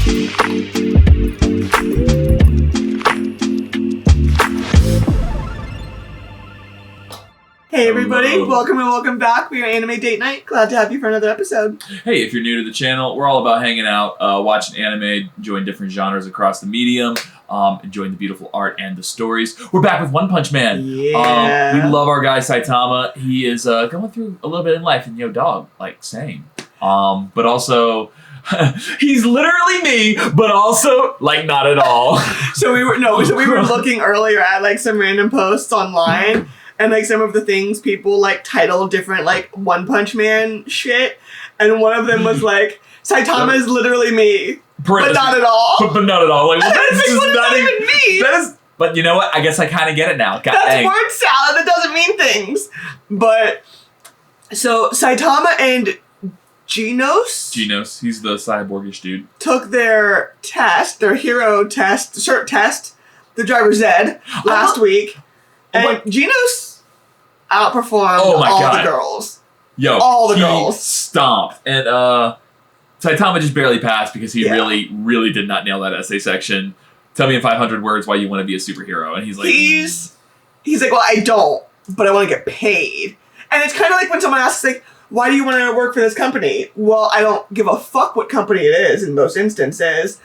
Hey everybody, welcome and welcome back. We are Anime Date Night. Glad to have you for another episode. Hey, if you're new to the channel, we're all about hanging out, watching anime, enjoying different genres across the medium, enjoying the beautiful art and the stories. We're back with One Punch Man. Yeah. We love our guy Saitama. He is going through a little bit in life, and dog, like, same. But also, he's literally me, but also, like, not at all. So we were looking earlier at like some random posts online. And, like, some of the things people, like, title different, like, One Punch Man shit. And one of them was, like, Saitama is literally me. But not at all. But not at all. Like, well, that's just not even me. But you know what? I guess I kind of get it now. That's word salad. That doesn't mean things. But, so, Saitama and Genos, he's the cyborgish dude, took their test, their hero test, cert test, the driver's ed, last week. And Genos outperformed all the girls. All the girls. Stomped. And Saitama just barely passed because he really, really did not nail that essay section. Tell me in 500 words why you want to be a superhero. And he's like... He's like, well, I don't, but I want to get paid. And it's kind of like when someone asks, like, why do you want to work for this company? Well, I don't give a fuck what company it is in most instances.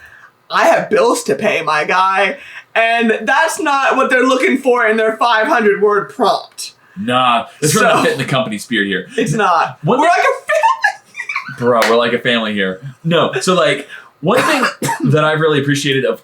I have bills to pay, my guy. And that's not what they're looking for in their 500-word prompt. Nah, it's really not fitting the company spirit here. It's not. We're like a family. Bro, we're like a family here. No, so like, one thing that I've really appreciated of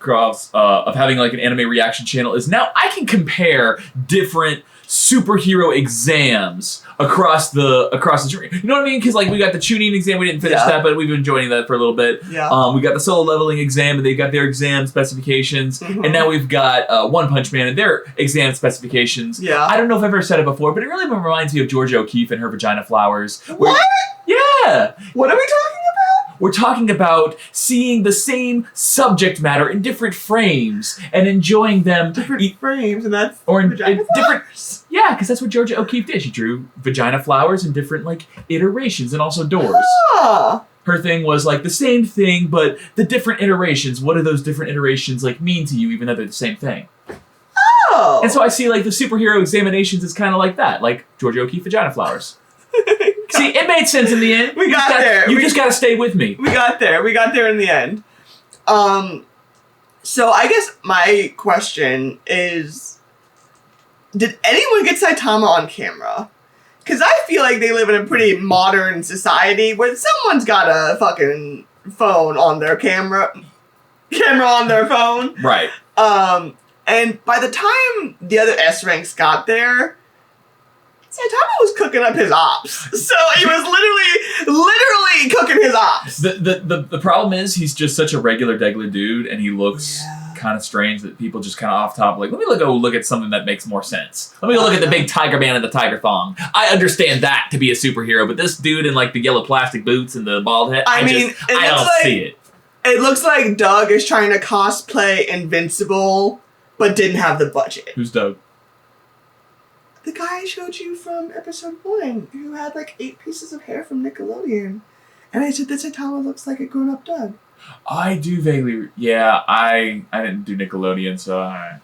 having like an anime reaction channel is now I can compare different superhero exams across the journey. You know what I mean? Because like we got the Chunin exam, we didn't finish that, but we've been enjoying that for a little bit. Yeah. We got the solo leveling exam, and they got their exam specifications, and now we've got One Punch Man and their exam specifications. Yeah. I don't know if I've ever said it before, but it really reminds me of Georgia O'Keeffe and her Vagina Flowers. What? Yeah. What are we talking about? We're talking about seeing the same subject matter in different frames and enjoying them. Different frames, and that's or in Vagina different. Flowers. Yeah, because that's what Georgia O'Keeffe did. She drew vagina flowers in different like iterations and also doors. Ah. Her thing was like the same thing, but the different iterations. What do those different iterations like mean to you, even though they're the same thing? Oh. And so I see like the superhero examinations is kind of like that, like Georgia O'Keeffe Vagina Flowers. See, it made sense in the end. We got there. You just got to stay with me. We got there. We got there in the end. So I guess my question is, did anyone get Saitama on camera? Because I feel like they live in a pretty modern society where someone's got a fucking phone on their camera on their phone. Right. And by the time the other S ranks got there, Saitama was cooking up his ops. So he was literally cooking his ops. The problem is he's just such a regular degular dude, and he looks kind of strange that people just kind of off top like, let me go look at something that makes more sense. Let me go look at the big tiger man and the tiger thong. I understand that to be a superhero, but this dude in like the yellow plastic boots and the bald head, I don't see it. It looks like Doug is trying to cosplay Invincible, but didn't have the budget. Who's Doug? The guy I showed you from episode 1, who had like 8 pieces of hair from Nickelodeon. And I said that Saitama looks like a grown-up Doug. I do vaguely... Yeah, I didn't do Nickelodeon, so I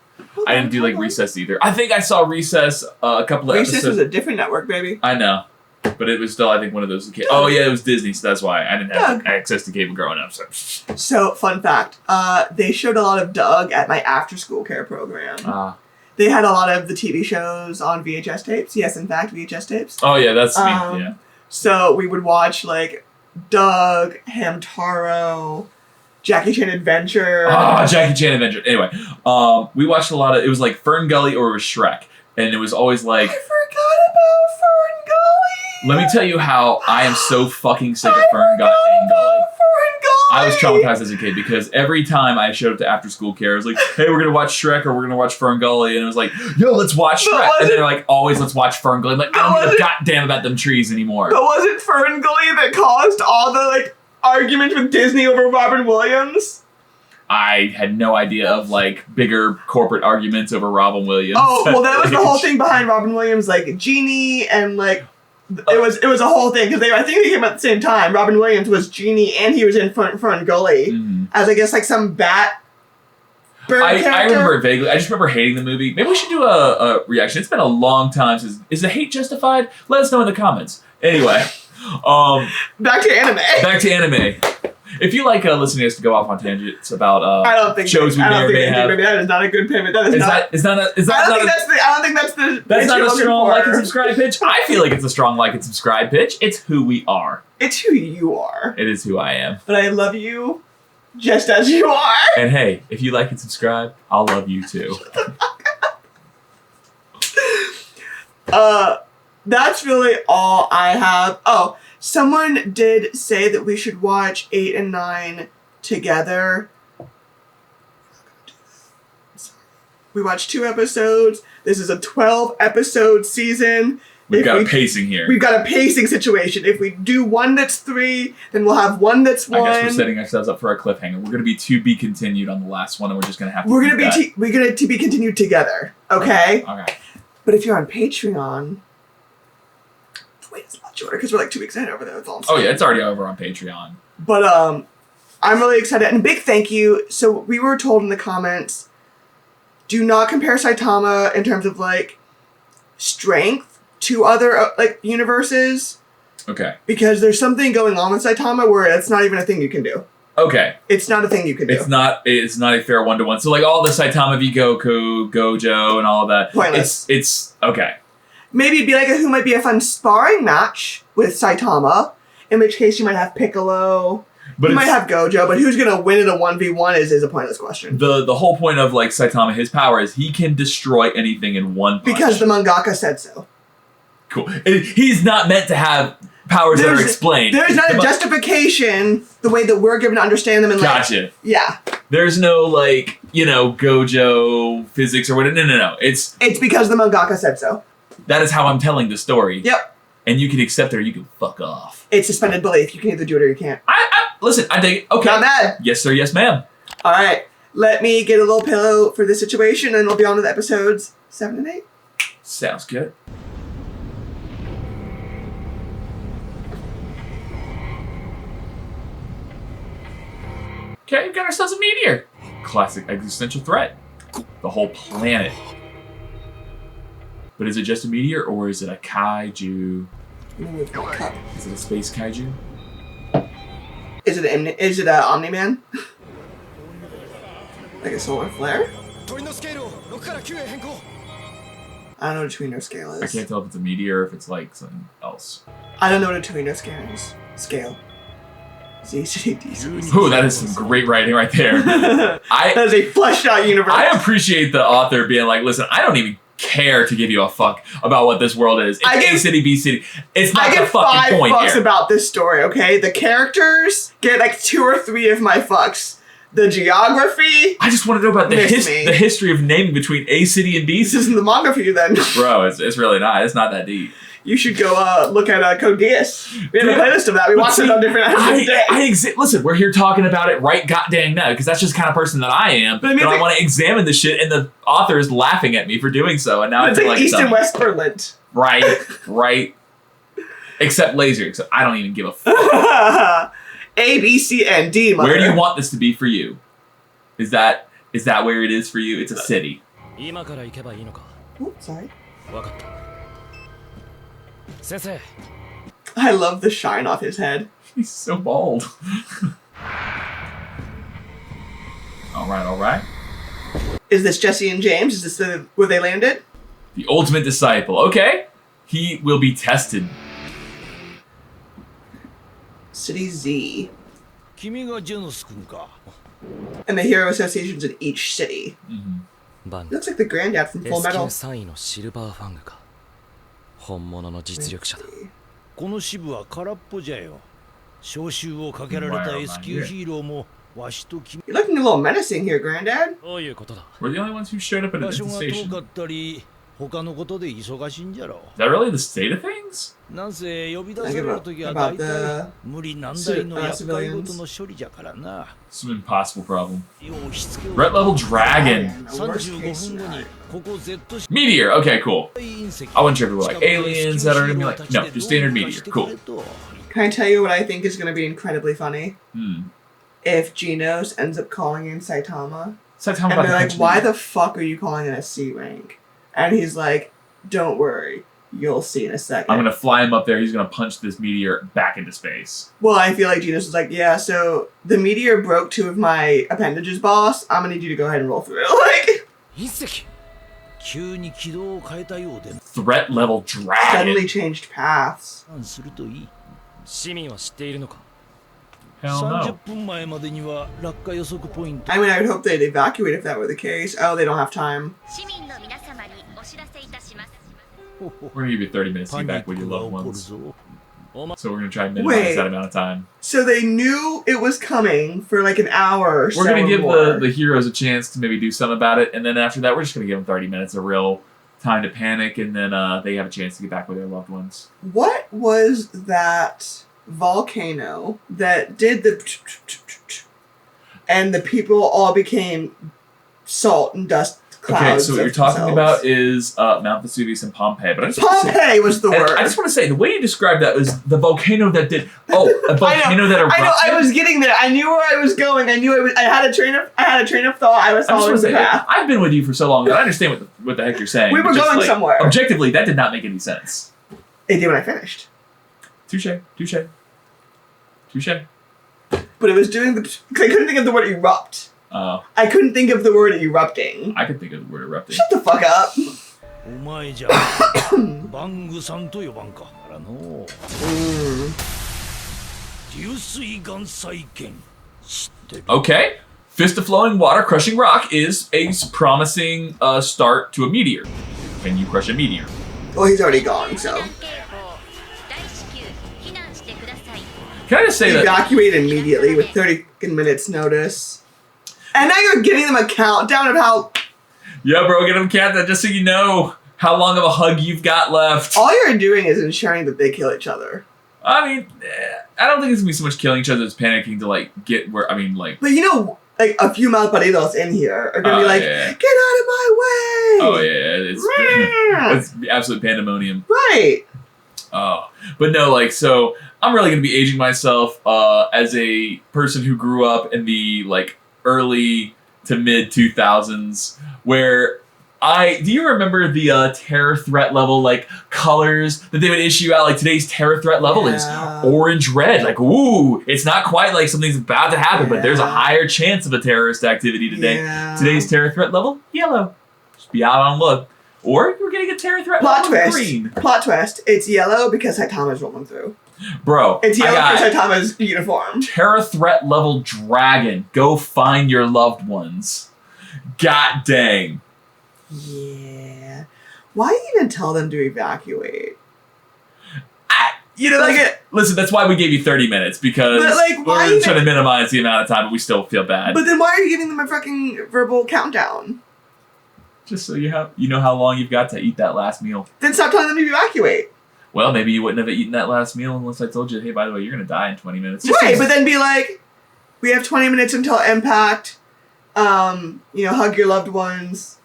didn't do like Recess either. I think I saw Recess a couple of episodes. Recess was a different network, baby. I know. But it was still, I think, one of those... Oh, yeah, it was Disney, so that's why I didn't have access to cable growing up. So, fun fact. They showed a lot of Doug at my after-school care program. They had a lot of the TV shows on VHS tapes. Yes, in fact, VHS tapes. Oh, yeah, that's me, yeah. So we would watch, like, Doug, Hamtaro, Jackie Chan Adventure. Oh, Jackie Chan Adventure. Anyway, we watched a lot of... It was like Fern Gully or it was Shrek. And it was always like... I forgot about Fern Gully! Let me tell you how I am so fucking sick of Fern Gully. I was traumatized as a kid because every time I showed up to after school care, I was like, hey, we're going to watch Shrek or we're going to watch Fern Gully. And it was like, yo, let's watch Shrek. And they're like, always, let's watch Fern Gully. I'm like, I don't give a goddamn about them trees anymore. But was it Fern Gully that caused all the, like, arguments with Disney over Robin Williams? I had no idea of, like, bigger corporate arguments over Robin Williams. Oh, well, that was the whole thing behind Robin Williams, like, Genie and, like, it was a whole thing because I think they came out at the same time. Robin Williams was Genie and he was in Fern Gully as I guess like some bat bird character. I remember it vaguely. I just remember hating the movie. Maybe we should do a reaction. It's been a long time since. Is the hate justified? Let us know in the comments. Anyway, back to anime. Back to anime. If you like listening to us to go off on tangents about I don't think shows we may or may have, that is not a good payment. That is I not. I don't think that's the. That's not a strong for. like and subscribe pitch. I feel like it's a strong like and subscribe pitch. It's who we are. It's who you are. It is who I am. But I love you, just as you are. And hey, if you like and subscribe, I'll love you too. That's really all I have. Oh, someone did say that we should watch 8 and 9 together. We watched 2 episodes. This is a 12-episode season. We've got a pacing here. We've got a pacing situation. If we do one that's 3, then we'll have one that's 1. I guess we're setting ourselves up for a cliffhanger. We're going to be continued on the last one, and we're just going to have to. We're going to be continued together. Okay. Okay. But if you're on Patreon, wait, it's a lot shorter because we're like 2 weeks ahead over there. That's all I'm saying. Oh yeah, it's already over on Patreon. But I'm really excited and a big thank you. So we were told in the comments, do not compare Saitama in terms of like strength to other like universes. Okay. Because there's something going on with Saitama where it's not even a thing you can do. Okay. It's not a thing you can do. It's not a fair 1-to-1. So like all the Saitama v Goku, Gojo, and all of that. Pointless. It's okay. Maybe it'd be like who might be a fun sparring match with Saitama, in which case you might have Piccolo. But you might have Gojo, but who's gonna win in a 1v1 is a pointless question. The whole point of like Saitama, his power is he can destroy anything in one punch. Because the mangaka said so. Cool. He's not meant to have powers that are explained. There's not a justification the way that we're given to understand them in Gotcha. Yeah. There's no like, Gojo physics or whatever. No. It's because the mangaka said so. That is how I'm telling the story. Yep. And you can accept it or you can fuck off. It's suspended belief. You can either do it or you can't. Listen, I dig it. Okay. Not mad. Yes, sir. Yes, ma'am. All right. Let me get a little pillow for this situation and we'll be on to the episodes 7 and 8. Sounds good. Okay, we've got ourselves a meteor. Classic existential threat. The whole planet. But is it just a meteor or is it a kaiju? Is it a space kaiju? Is it a Omni-Man? Like a solar flare? I don't know what a Torino scale is. I can't tell if it's a meteor or if it's like something else. I don't know what a Torino scale is. Scale. Ooh, that is some great writing right there. That is a fleshed out universe. I appreciate the author being like, listen, I don't even care to give you a fuck about what this world is. It's A city, B city. It's not the fucking point here. I get 5 fucks about this story, okay? The characters get like 2 or 3 of my fucks. The geography. I just want to know about the history of naming between A city and B city. This isn't the manga for you then. Bro, it's really not. It's not that deep. You should go look at Code Geass. We have a playlist of that. We watch it on different hours. Listen, we're here talking about it right goddamn now because that's just the kind of person that I am. But I want to examine the shit, and the author is laughing at me for doing so. And now I feel like East and West Berlin. Right. Except laser. Except I don't even give a fuck. A, B, C, and D. Mother. Where do you want this to be for you? Is that where it is for you? It's a city. Oops, sorry. I love the shine off his head. He's so bald. All right. Is this Jesse and James? Is this where they landed? The ultimate disciple. Okay. He will be tested. City Z. And the hero associations in each city. Mm-hmm. Looks like the granddad from Full Metal. 本物の実力者だ。この支部は空っぽじゃよ。招集をかけられた S 級ヒーローもわしと君。 You're looking a little menacing here, Granddad. どういうことだ。 We're the only ones who showed up at the station. 場所が遠かったり、他のことで忙しいんじゃろ。Is that really the state of things? civilians? なんせ呼び出さ Like れるときは about 大体 the 無理難題の厄介事 civilians. の処理じゃからな。 It's an impossible problem. ようしつけを Threat level dragon. And the worst 35 case 分後に scenario. ここ Z Meteor. Okay, cool. 隕石 I wasn't sure if it were like aliens that are gonna be like, no, just standard meteor. Cool. Can I tell you what I think is going to be incredibly funny? Hmm. If Genos ends up calling in Saitama. Saitama And they're like, punch why meteor. the fuck are you calling in a C rank? And he's like, don't worry. You'll see in a second. I'm gonna fly him up there. He's gonna punch this meteor back into space. Well, I feel like Genos was like, yeah, so the meteor broke 2 of my appendages, boss. I'm going to need you to go ahead and roll through. Like, 隕石急に軌道を変えたようで Threat level suddenly dragon. changed paths. 何するといい市民は知っているのか Hell 30 no. 分前までには落下予測ポイント I mean, I would hope they'd evacuate if that were the case. Oh, they don't have time. 市民の皆様にお知らせいたします We're gonna give you 30 minutes to パ get ニッ back with ク your が loved 起こる ones. ぞ So we're gonna try and minimize Wait. that amount of time. So they knew it was coming for like an hour or so. We're gonna or give more. the heroes a chance to maybe do something about it, and then after that, we're just gonna give them 30 minutes of real time to panic, and then they have a chance to get back with their loved ones. What was that volcano that did the and the people all became salt and dust clouds? Okay, so what of you're talking themselves? about is Mount Vesuvius and Pompeii, but I just want to say, Pompeii was the and word. I just want to say the way you described that was the volcano that did. Oh, a volcano that erupted. I know. I was getting there. I knew where I was going. I knew I had a train of thought. I was I just following want to the say, path. I've been with you for so long that I understand what the heck you're saying. We were but just, going like, somewhere. Objectively, that did not make any sense. It did when I finished, Touche. but it was doing the. I couldn't think of the word erupt. Oh, I couldn't think of the word erupting. I could think of the word erupting. Shut the fuck up. お前じゃバングさんと呼ばんかからの流水岩再建知ってる Okay. Fist of flowing water crushing rock is a promising start to a meteor. Can you crush a meteor? Well, he's already gone, so. 警報大至急避難してください Can I just say that? Evacuate immediately with 30 minutes notice. And now you're giving them a countdown of how Yeah, bro, get them cat that just so you know how long of a hug you've got left. all you're doing is ensuring that they kill each other. I mean, I don't think it's gonna be so much killing each other as panicking to like get where. I mean, like. But you know, like a few malparidos in here are gonna be like, yeah. get out of my way! Oh yeah, it's absolute pandemonium. Right. Oh, but no, like, so I'm really gonna be aging myself as a person who grew up in the like early to mid 2000s, where do you remember the terror threat level like colors that they would issue out? Like today's terror threat level is orange red. Like, ooh, it's not quite like something's about to happen, but there's a higher chance of a terrorist activity today. Yeah. Today's terror threat level, yellow. Just be out on look. Or you're getting a terror threat Plot level twist. green. Plot twist. It's yellow because Saitama's rolling through. Bro, It's I yellow got because Saitama's uniform. terror threat level dragon. Go find your loved ones. God dang. Yeah. Why even tell them to evacuate? Listen, that's why we gave you 30 minutes, because But, like, why we're even- trying to minimize the amount of time, but we still feel bad. But then why are you giving them a fucking verbal countdown? Just so you know how long you've got to eat that last meal. Then stop telling them to evacuate. Well, maybe you wouldn't have eaten that last meal unless I told you, hey, by the way, you're going to die in 20 minutes. Just Right, seems- but then be like, we have 20 minutes until impact. Hug your loved ones.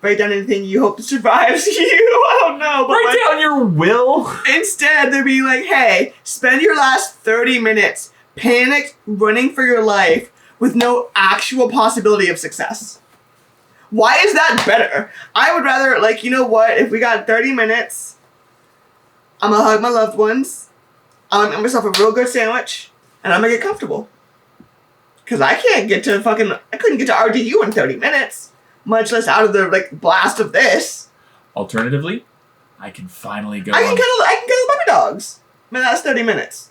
Write down anything you hope survives you. I don't know. But Write down your will. instead, they're being like, hey, spend your last 30 minutes panicked, running for your life with no actual possibility of success. Why is that better? I would rather, you know what? If we got 30 minutes, I'm gonna hug my loved ones. I'm gonna make myself a real good sandwich, and I'm gonna get comfortable. Because I couldn't get to RDU in 30 minutes. Much less out of the, blast of this. Alternatively, I can finally go I can on... kill puppy dogs. In the last 30 minutes.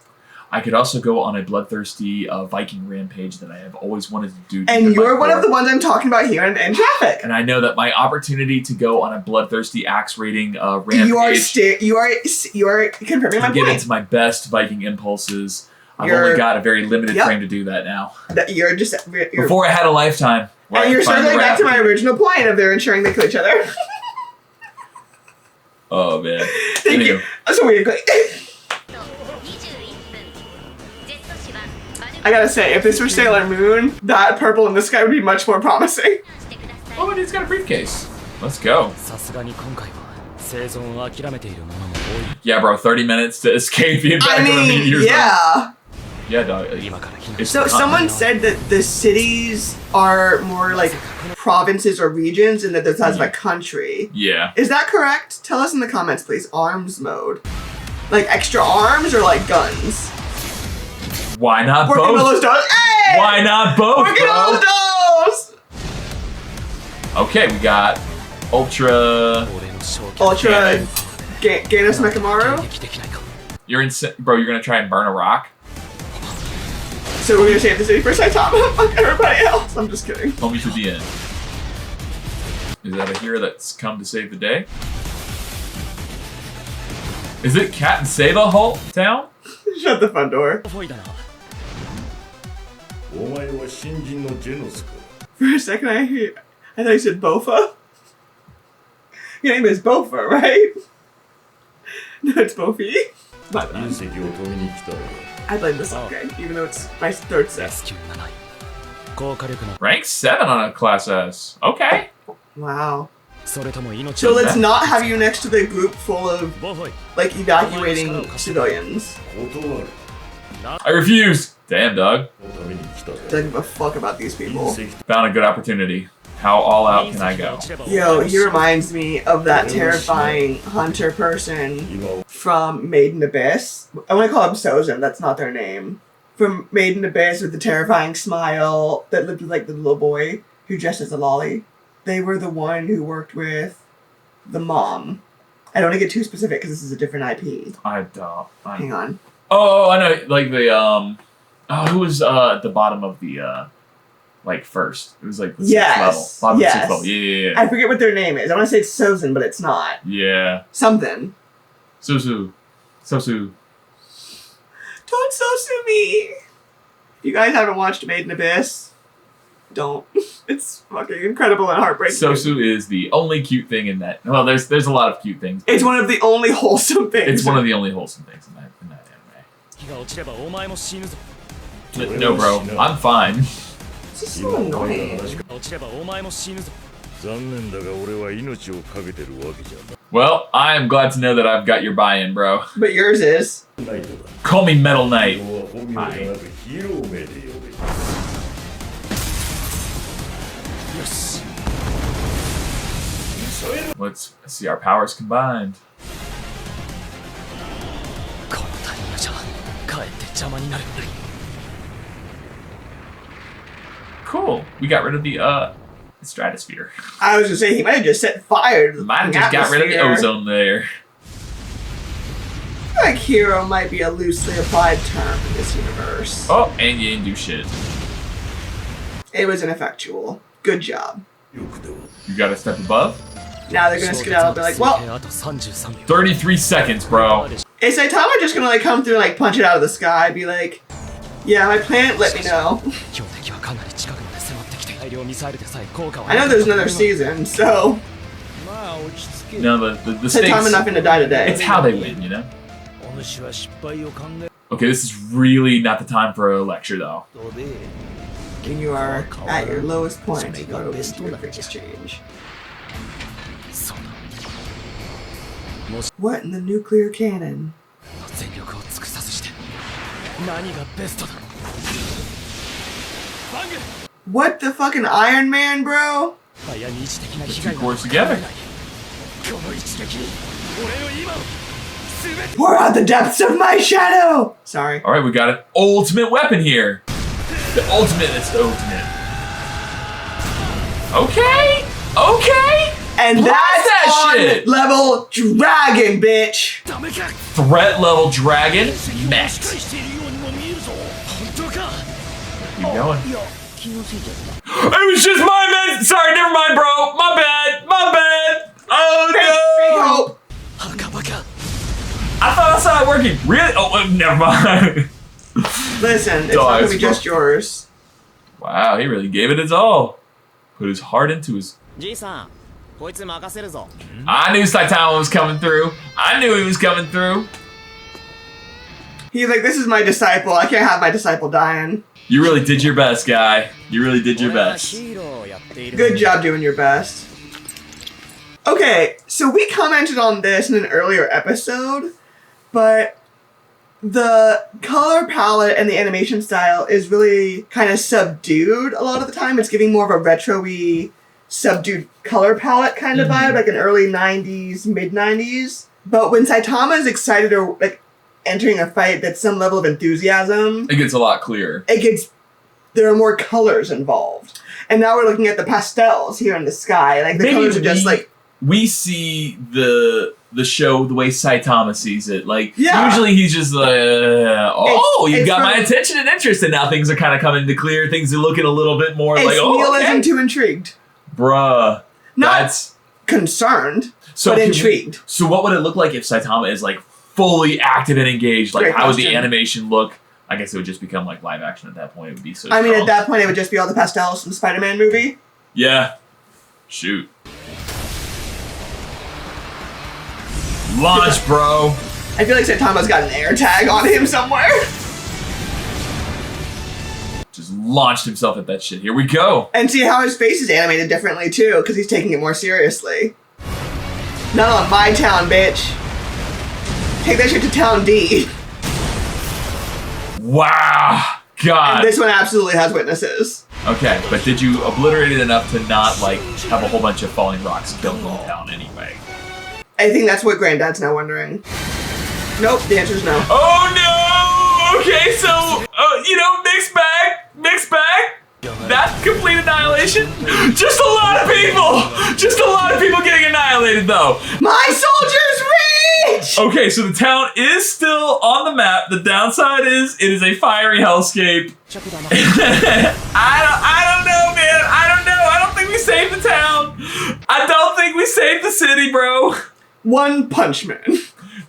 I could also go on a bloodthirsty Viking rampage that I have always wanted to do. And deep in my you're one of core. the ones I'm talking about here in traffic. And I know that my opportunity to go on a bloodthirsty axe raiding rampage You are confirming my and get point. into my best Viking impulses. I've You're- only got a very limited Yep. frame to do that now. That you're Before I had a lifetime. where I and you're could find the circling back to my raft. original point of they're ensuring they kill each other. Oh man. Thank you. That's so weird. 21分 Z 氏はバル I gotta say, if this were Sailor Moon, that purple in the sky would be much more promising. してください Oh, and he's got a briefcase. Let's go. さすがに今回は生存を諦めている者も多い Yeah, bro. 30 minutes to escape the impact I of a mean, meteor. yeah. Yeah, dog. 今から避難 It's So the someone continent. said that the cities are more like provinces or regions and that they're the size of a country. Yeah. Is that correct? Tell us in the comments, please. Arms mode. Like extra arms or like guns? Why not Working on both? those doors. Hey! Why not both, Working on bro? those doors! Okay, we got Ultra. 俺の正気 Ultra Ganos Mekamaru. 撃できないか You're in, bro. You're gonna try and burn a rock. So we're gonna save the city for Saitama. Fuck everybody else. I'm just kidding. Homie to the end. Is that a hero that's come to save the day? Is it Cat and Saba whole town? Shut the front door. フォイだなお前は新人のジェノスか For a second, I thought you said Bofa. Your name is Bofa, right? No, it's Bofi. My 隕 bad. 石を飛びに来たよ I blame this okay, even though it's my third set. 級7位高火力の Rank 7 on a class S. Okay. Wow. それとも命 So を let's not have you next to the group full of ボフォイ like evacuating civilians. 断る I refuse. Damn, dog. のために来たよ Don't give a fuck about these people. 隕石 Found a good opportunity. How all out can I go? Yo, he reminds me of that terrifying hunter person 今を from Maiden Abyss. I want to call him Sozin, that's not their name. From Maiden Abyss with the terrifying smile that lived with like the little boy who dressed as a lolly. They were the one who worked with the mom. I don't want to get too specific because this is a different IP. I don't. Hang on. Oh, I know. Like the Oh, who was at the bottom of the like first? It was like the Yes, sixth level. Bottom yes. of sixth level. Yeah. I forget what their name is. I want to say it's Sozin, but it's not. Yeah. Something. Sosu. Don't Sosu me! If you guys haven't watched Maiden Abyss, don't. It's fucking incredible and heartbreaking. Sosu is the only cute thing in that. Well, there's a lot of cute things. It's one of the only wholesome things. It's one of the only wholesome things in that anime. 火が落ちればお前も死ぬぞ No, bro. I'm fine. This is so 今お前の annoying. 話か落ちればお前も死ぬぞ残念だが俺は命を懸けてるわけじゃ Well, I am glad to know that I've got your buy-in, bro. But yours is. ないとだ Call me Metal Knight. 今日は本名じゃなくヒーロー名で呼べよし Let's see our powers combined. このタイミングじゃかえって邪魔になる Cool. We got rid of the stratosphere. I was gonna say, he might have just set fire to the Might have just got rid of the atmosphere. ozone there. I feel like hero might be a loosely applied term in this universe. Oh, and you didn't do shit. It was ineffectual. Good job. よくでは You got a step above? Now they're gonna skedaddle and be like, well, あと33秒 33 seconds, bro. is Saitama just gonna like come through and like punch it out of the sky, be like, yeah, my planet let me know. 標的はかなり近くまで迫ってきて大量ミサイルでさえ効果は I know there's another season, so まあ落ち着け No, the stakes. Saitama not gonna die today. It's how they win, you know? お主は失敗を考え Okay, this is really not the time for a lecture, though. るので When you are at your lowest point, you go into your quick exchange. そうだ What in the nuclear cannon? 全力を尽くさずして何がベストだバング What the fucking Iron Man, bro? 早に一的な The 被 two 害が cores together. この一撃に俺の今を全て Pour out the depths of my shadow! Sorry. All right, we got an ultimate weapon here. The ultimate is the ultimate. Okay, okay. And Blast that's that on shit! level dragon, bitch! ダメか Threat level dragon met. しているようにも見えるぞ本当か Keep going. It was just my bad. Sorry, never mind, bro. My bad. My bad. Oh Big no. hope! バカバカ I thought I saw it working. Really? Oh, never mind. Listen, it's No, not gonna it's be just yours. Wow, he really gave it his all. Put his heart into his. じいさんこいつ任せるぞ。 I knew Saitama was coming through. I knew he was coming through. He's like, this is my disciple. I can't have my disciple dying. You really did your best, guy. You really did your 俺は best. ヒーローをやっている。 Good job doing your best. Okay, so we commented on this in an earlier episode, but the color palette and the animation style is really kind of subdued a lot of the time. It's giving more of a retro-y, subdued color palette kind of vibe, like an early 90s, mid-90s. But when Saitama is excited or like entering a fight that's some level of enthusiasm, It gets a lot clearer. there are more colors involved. And now we're looking at the pastels here in the sky. Like the Maybe colors are just like, we see the show the way Saitama sees it. Like, Yeah. usually he's just like, you've it's got my from- attention and interest, and now things are kind of coming to clear. Things are looking a little bit more it's like, realism okay. too intrigued. Bruh. Not That's... concerned, So but can we- intrigued. So what would it look like if Saitama is like fully active and engaged? Like, Great how would the question. animation look? I guess it would just become like live action at that point. It would be so I mean, strong. at that point, it would just be all the pastels from the Spider-Man movie. Yeah. Shoot. Launch, bro. I feel like Saitama's got an air tag on him somewhere. Just launched himself at that shit. Here we go. And see how his face is animated differently, too, because he's taking it more seriously. Not on my town, bitch. Take that shit to Town D. Wow. God. And this one absolutely has witnesses. Okay, but did you obliterate it enough to not, like, have a whole bunch of falling rocks kill the town anyway? I think that's what Granddad's now wondering. Nope, the answer's no. Oh, no! Okay, so, mixed bag. Mixed bag. That's complete annihilation. Just a lot of people. Just a lot of people getting annihilated, though. My soldiers reach! Okay, so the town is still on the map. The downside is it is a fiery hellscape. I don't know, man. I don't know. I don't think we saved the town. I don't think we saved the city, bro. One Punch Man.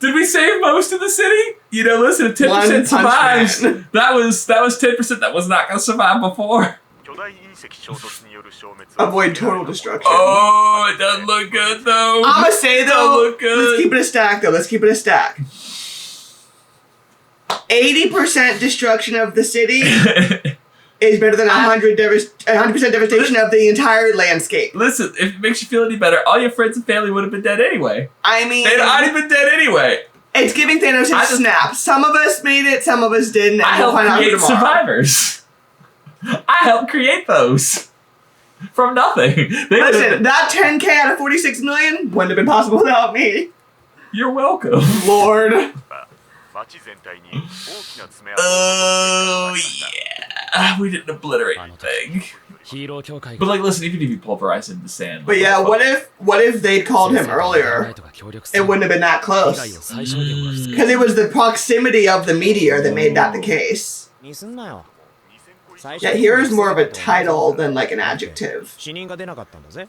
Did we save most of the city? Listen, if 10% One Punch survives, Man. that was 10% that was not gonna survive before. Avoid total destruction. Oh, it doesn't look good though. I'ma say It though, don't look good. let's keep it a stack though. Let's keep it a stack. 80% destruction of the city is better than 100% devastation of the entire landscape. Listen, if it makes you feel any better, all your friends and family would have been dead anyway. I mean, They'd already been dead anyway. it's giving Thanos I his just- snap. Some of us made it, some of us didn't. And I we'll helped find out create tomorrow. survivors. I helped create those from nothing. They Listen, would've- that 10K out of 46 million wouldn't have been possible without me. You're welcome. Lord. Oh yeah, we didn't obliterate anything. ヒーロー協会 But like, listen, even if you pulverize it in the sand. But yeah, what if they'd called him earlier? It wouldn't have been that close. Because it was the proximity of the meteor that made that the case. にすんなよ。 Yeah, here is more of a title than like an adjective. 死人が出なかったんだぜ。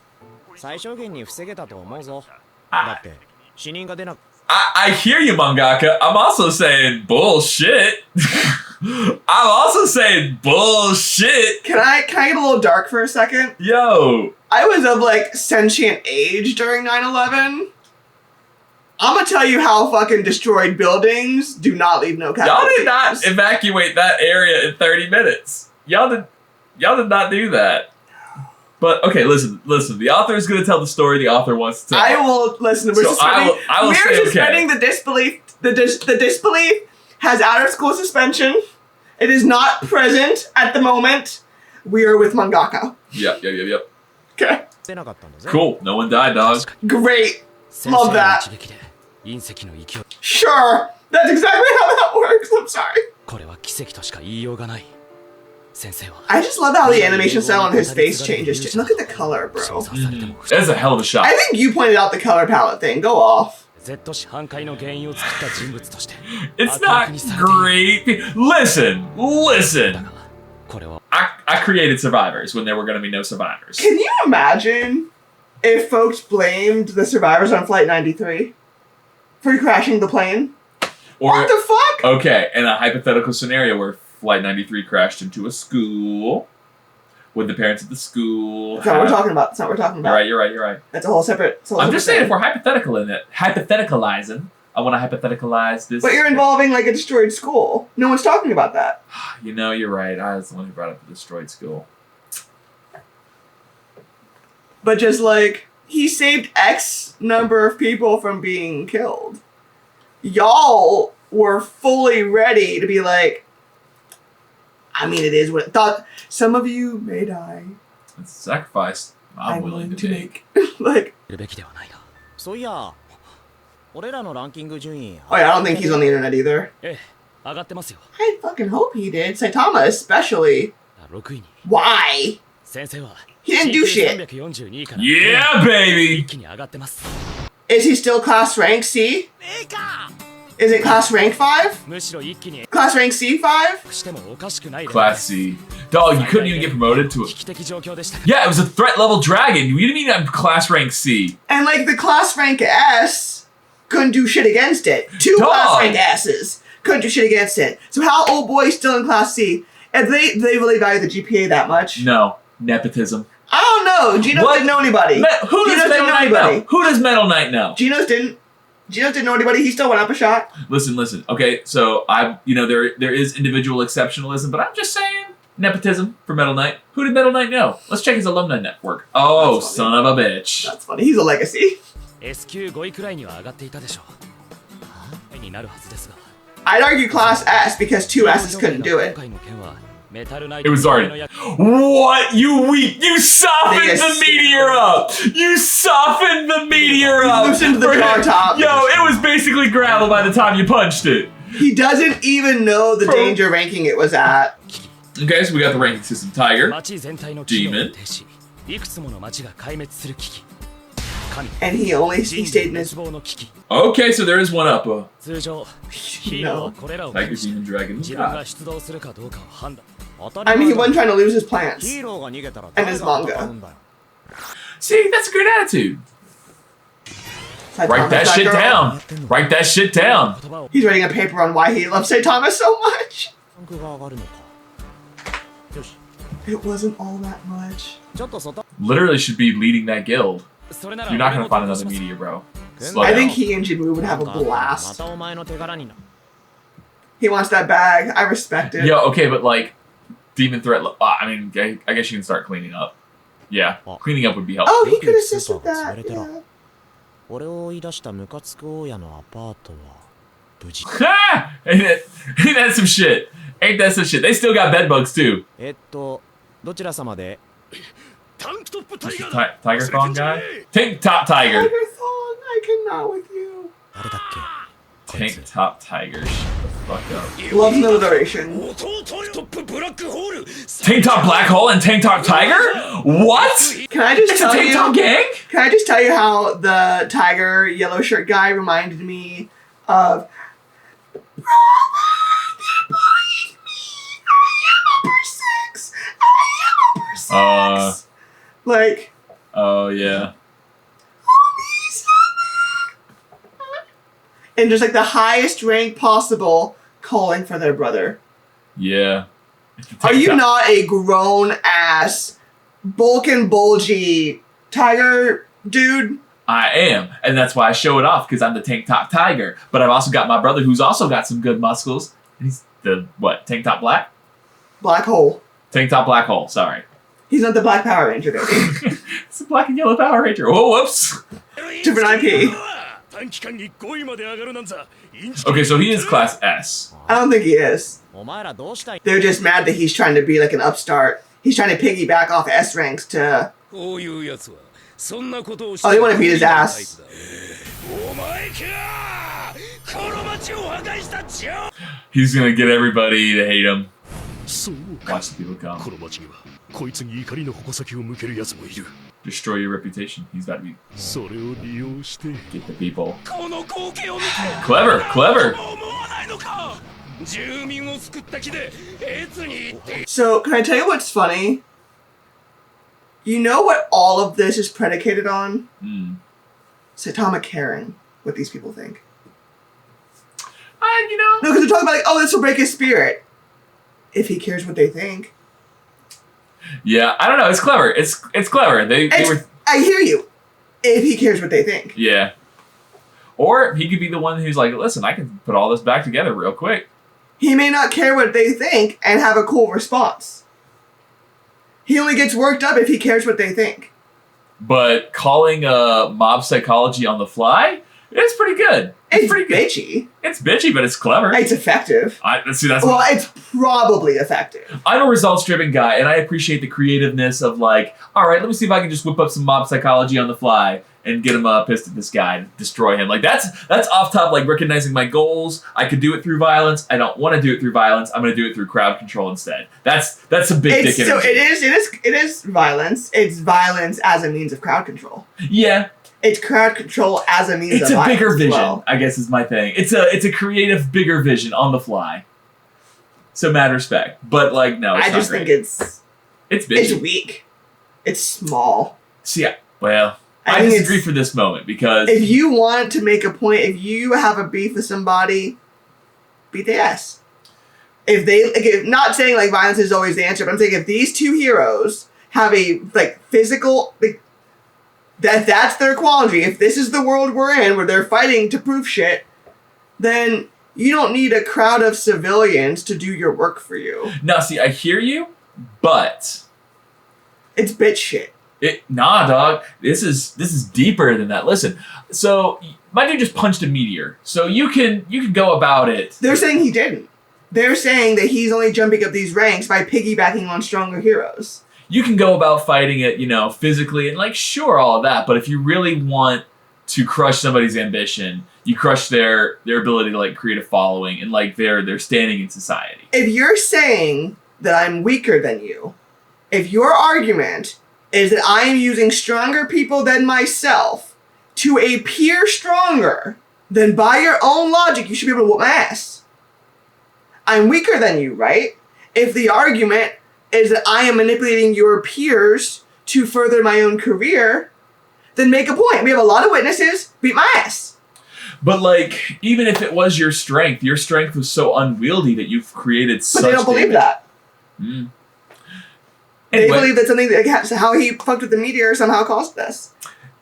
最小限に防げたと思うぞ。だって死人が出な I hear you, mangaka. I'm also saying bullshit. I'm also saying bullshit. Can I get a little dark for a second? Yo. I was of like sentient age during 9/11. I'm gonna tell you how fucking destroyed buildings do not leave no Y'all casualties. did not evacuate that area in 30 minutes. Y'all did not do that. But okay, listen. The author is going to tell the story the author wants to tell. I will listen. We're So suspending. I will we're say okay. suspending the disbelief. The disbelief has outer school suspension. It is not present at the moment. We are with mangaka. Yep. Okay. 出なかったんだぜ。 Cool. No one died, dog. Great. Love that. 隕石の勢い。 Sure. That's exactly how that works. I'm sorry. これは奇跡としか言いようがない。先生は I just love how the animation style on his face changes. Just look at the color, 称 bro. 賛されても That's a hell of a shot. I think you pointed out the color palette thing. Go off. Z 市反壊の原因を作った人物として It's 明らか not にされている great. Listen. だがこれは I created survivors when there were going to be no survivors. Can you imagine if folks blamed the survivors on Flight 93 for crashing the plane? Or What the fuck? okay, in a hypothetical scenario where Flight 93 crashed into a school, with the parents at the school. That's not what we're talking about. That's not what we're talking about. You're right. That's a whole separate. I'm just saying, if we're hypotheticalizing, I want to hypotheticalize this. But you're involving like a destroyed school. No one's talking about that. You know, you're right. I was the one who brought up the destroyed school. But just like, he saved X number of people from being killed. Y'all were fully ready to be like, I mean, it is what it thought. Some of you may die. It's a sacrifice I'm willing to make. Like, そういや俺らのランキング順位 oh yeah, I don't think he's on the internet either. 上がってますよ I fucking hope he did. Saitama especially. 6位に Why? 先生は He didn't do shit. 342位から Yeah, baby! 一気に上がってます Is he still class rank C? Is it class rank 5? むしろ一気に Class rank C5? してもおかしくないレベル Class C. Dog, you couldn't even get promoted to 危 it. 機的状況でした Yeah, it was a threat level dragon. You didn't mean I'm class rank C. And like the class rank S couldn't do shit against it. Two Dog. class rank S's couldn't do shit against it. So how old boy is still in class C? And they really value the GPA that much? No. Nepotism. I don't know. Genos What? didn't know anybody. Who does Genos Metal Knight know? Who does Metal Knight know? Genos didn't know anybody. He still went up a shot. Listen. Okay, so there is individual exceptionalism, but I'm just saying nepotism for Metal Knight. Who did Metal Knight know? Let's check his alumni network. Oh, That's son of a bitch. That's funny. He's a legacy. S 級5位くらいには上がっていたでしょうになるはずですが I'd argue class S because two S's couldn't do it. 今回の件はメタルナイ It ト was の already. 役 What? You weak. You softened Biggest the meteor up. You softened the meteor up. loosened the For jar him. top. Yo, it was basically gravel by the time you punched it. He doesn't even know the danger ranking it was at. Okay, so we got the ranking system. Tiger. 街全体の機能を停止いくつもの街が壊滅する危機神 And he 人 stayed 類 in 滅 his. 亡の危機 Okay, so there is one up. 通常ヒーローはこれらを Tiger, Demon, Dragon. 自分が God. 出動するかどうかを判断 I mean, he wasn't trying to lose his plants. ヒーローが逃げたら And his 誰が manga. 戦うんだよ See, that's a great attitude. Saitama's Write that shit girl. down. Write that shit down. 言葉を He's writing a paper on why he loves Saitama so much. ランクが上がるのかよし It wasn't all that much. ちょっと外 Literally should be leading that guild. それなら You're not 俺 gonna も find 登場 another します meteor, bro. Slow I down. think he and Jimmy would have a ま blast. たお前の手柄にな He wants that bag. I respect it. Yo, okay, but like, demon threat. I mean, I guess you can start cleaning up. Yeah, cleaning up would be helpful. Oh, he could assist with that. Yeah. 俺を追い出したムカつく親のアパートは無事 ain't that some shit? Ain't that some shit? They still got bed bugs too. どちら様でタンクトップタイガー Ti- だ Tiger Thong guy? Tank Top Tiger. Tiger Thong, I cannot with you. 誰だっけ Tank Top Tiger. Shut the fuck up. Loves no alliteration. 弟よトップブラックホール Tank Top Black Hole and Tank Top Tiger? What? Can I just It's a tell Tank Top you? gang? Can I just tell you how the tiger yellow shirt guy reminded me of? Like, Oh yeah. and just like the highest rank possible, calling for their brother. Yeah. Are you not a grown ass, bulk and bulgy tiger dude? I am, and that's why I show it off because I'm the Tank Top Tiger. But I've also got my brother who's also got some good muscles. He's the what? Tank Top Black? Black hole. Tank Top Black Hole. Sorry. He's not the Black Power Ranger, baby. It's a black and yellow Power Ranger. Oh, whoops. Different IP. 短期間に5位まで上がるなんざインチキ Okay, so he is class S. I don't think he is. お前らどうしたい They're just mad that he's trying to be like an upstart. He's trying to piggyback off S ranks to. こういうやつはそんなことをし Oh, they wanna beat his ass. お前かこの街を破壊したジョー He's gonna get everybody to hate him. そうか Watch the people come. この街にはこいつに怒りの矛先を向けるやつもいる Destroy your reputation. He's about to be それを利用して get the people. この光景を見て Clever, clever. 思わないのか住民を救った気で越に行って So, can I tell you what's funny? You know what all of this is predicated on? Hmm. Saitama caring what these people think. You know. No, because they're talking about like, oh, this will break his spirit. If he cares what they think. Yeah, I don't know. It's clever. It's clever. They were. I hear you. If he cares what they think. Yeah. Or he could be the one who's like, listen, I can put all this back together real quick. He may not care what they think and have a cool response. He only gets worked up if he cares what they think. But calling mob psychology on the fly, it's pretty good. It's pretty good. bitchy. It's bitchy, but it's clever. It's effective. Well, it's probably effective. I'm a results-driven guy, and I appreciate the creativeness of like, all right, let me see if I can just whip up some mob psychology on the fly and get him pissed at this guy and destroy him. Like that's off top, like recognizing my goals. I could do it through violence. I don't want to do it through violence. I'm going to do it through crowd control instead. That's a big dick energy. So it is violence. It's violence as a means of crowd control. Yeah. It's crowd control as a means of violence. It's a bigger vision, well. I guess is my thing. It's a creative, bigger vision on the fly. So mad respect. But like, no, it's I just think it's bitchy. It's weak. It's small. So yeah, well, I think disagree for this moment because if you want to make a point, if you have a beef with somebody, beat the ass. If they, not saying like violence is always the answer, but I'm saying if these two heroes have a like physical, like, that's their quality. If this is the world we're in, where they're fighting to prove shit, then you don't need a crowd of civilians to do your work for you. Now, see, I hear you, but it's bitch shit. Nah, dog. This is deeper than that. Listen, so my dude just punched a meteor, so you can go about it. They're saying he didn't. They're saying that he's only jumping up these ranks by piggybacking on stronger heroes. You can go about fighting it, physically and like sure all of that, but if you really want to crush somebody's ambition, you crush their ability to like create a following and like their standing in society. If you're saying that I'm weaker than you, if your argument is that I am using stronger people than myself to appear stronger, then by your own logic, you should be able to whoop my ass. I'm weaker than you, right? If the argument is that I am manipulating your peers to further my own career, then make a point. We have a lot of witnesses. Beat my ass. But like, even if it was your strength was so unwieldy that you've created such But they don't believe that. Mm. They Anyway, believe that something that how he fucked with the meteor somehow caused this.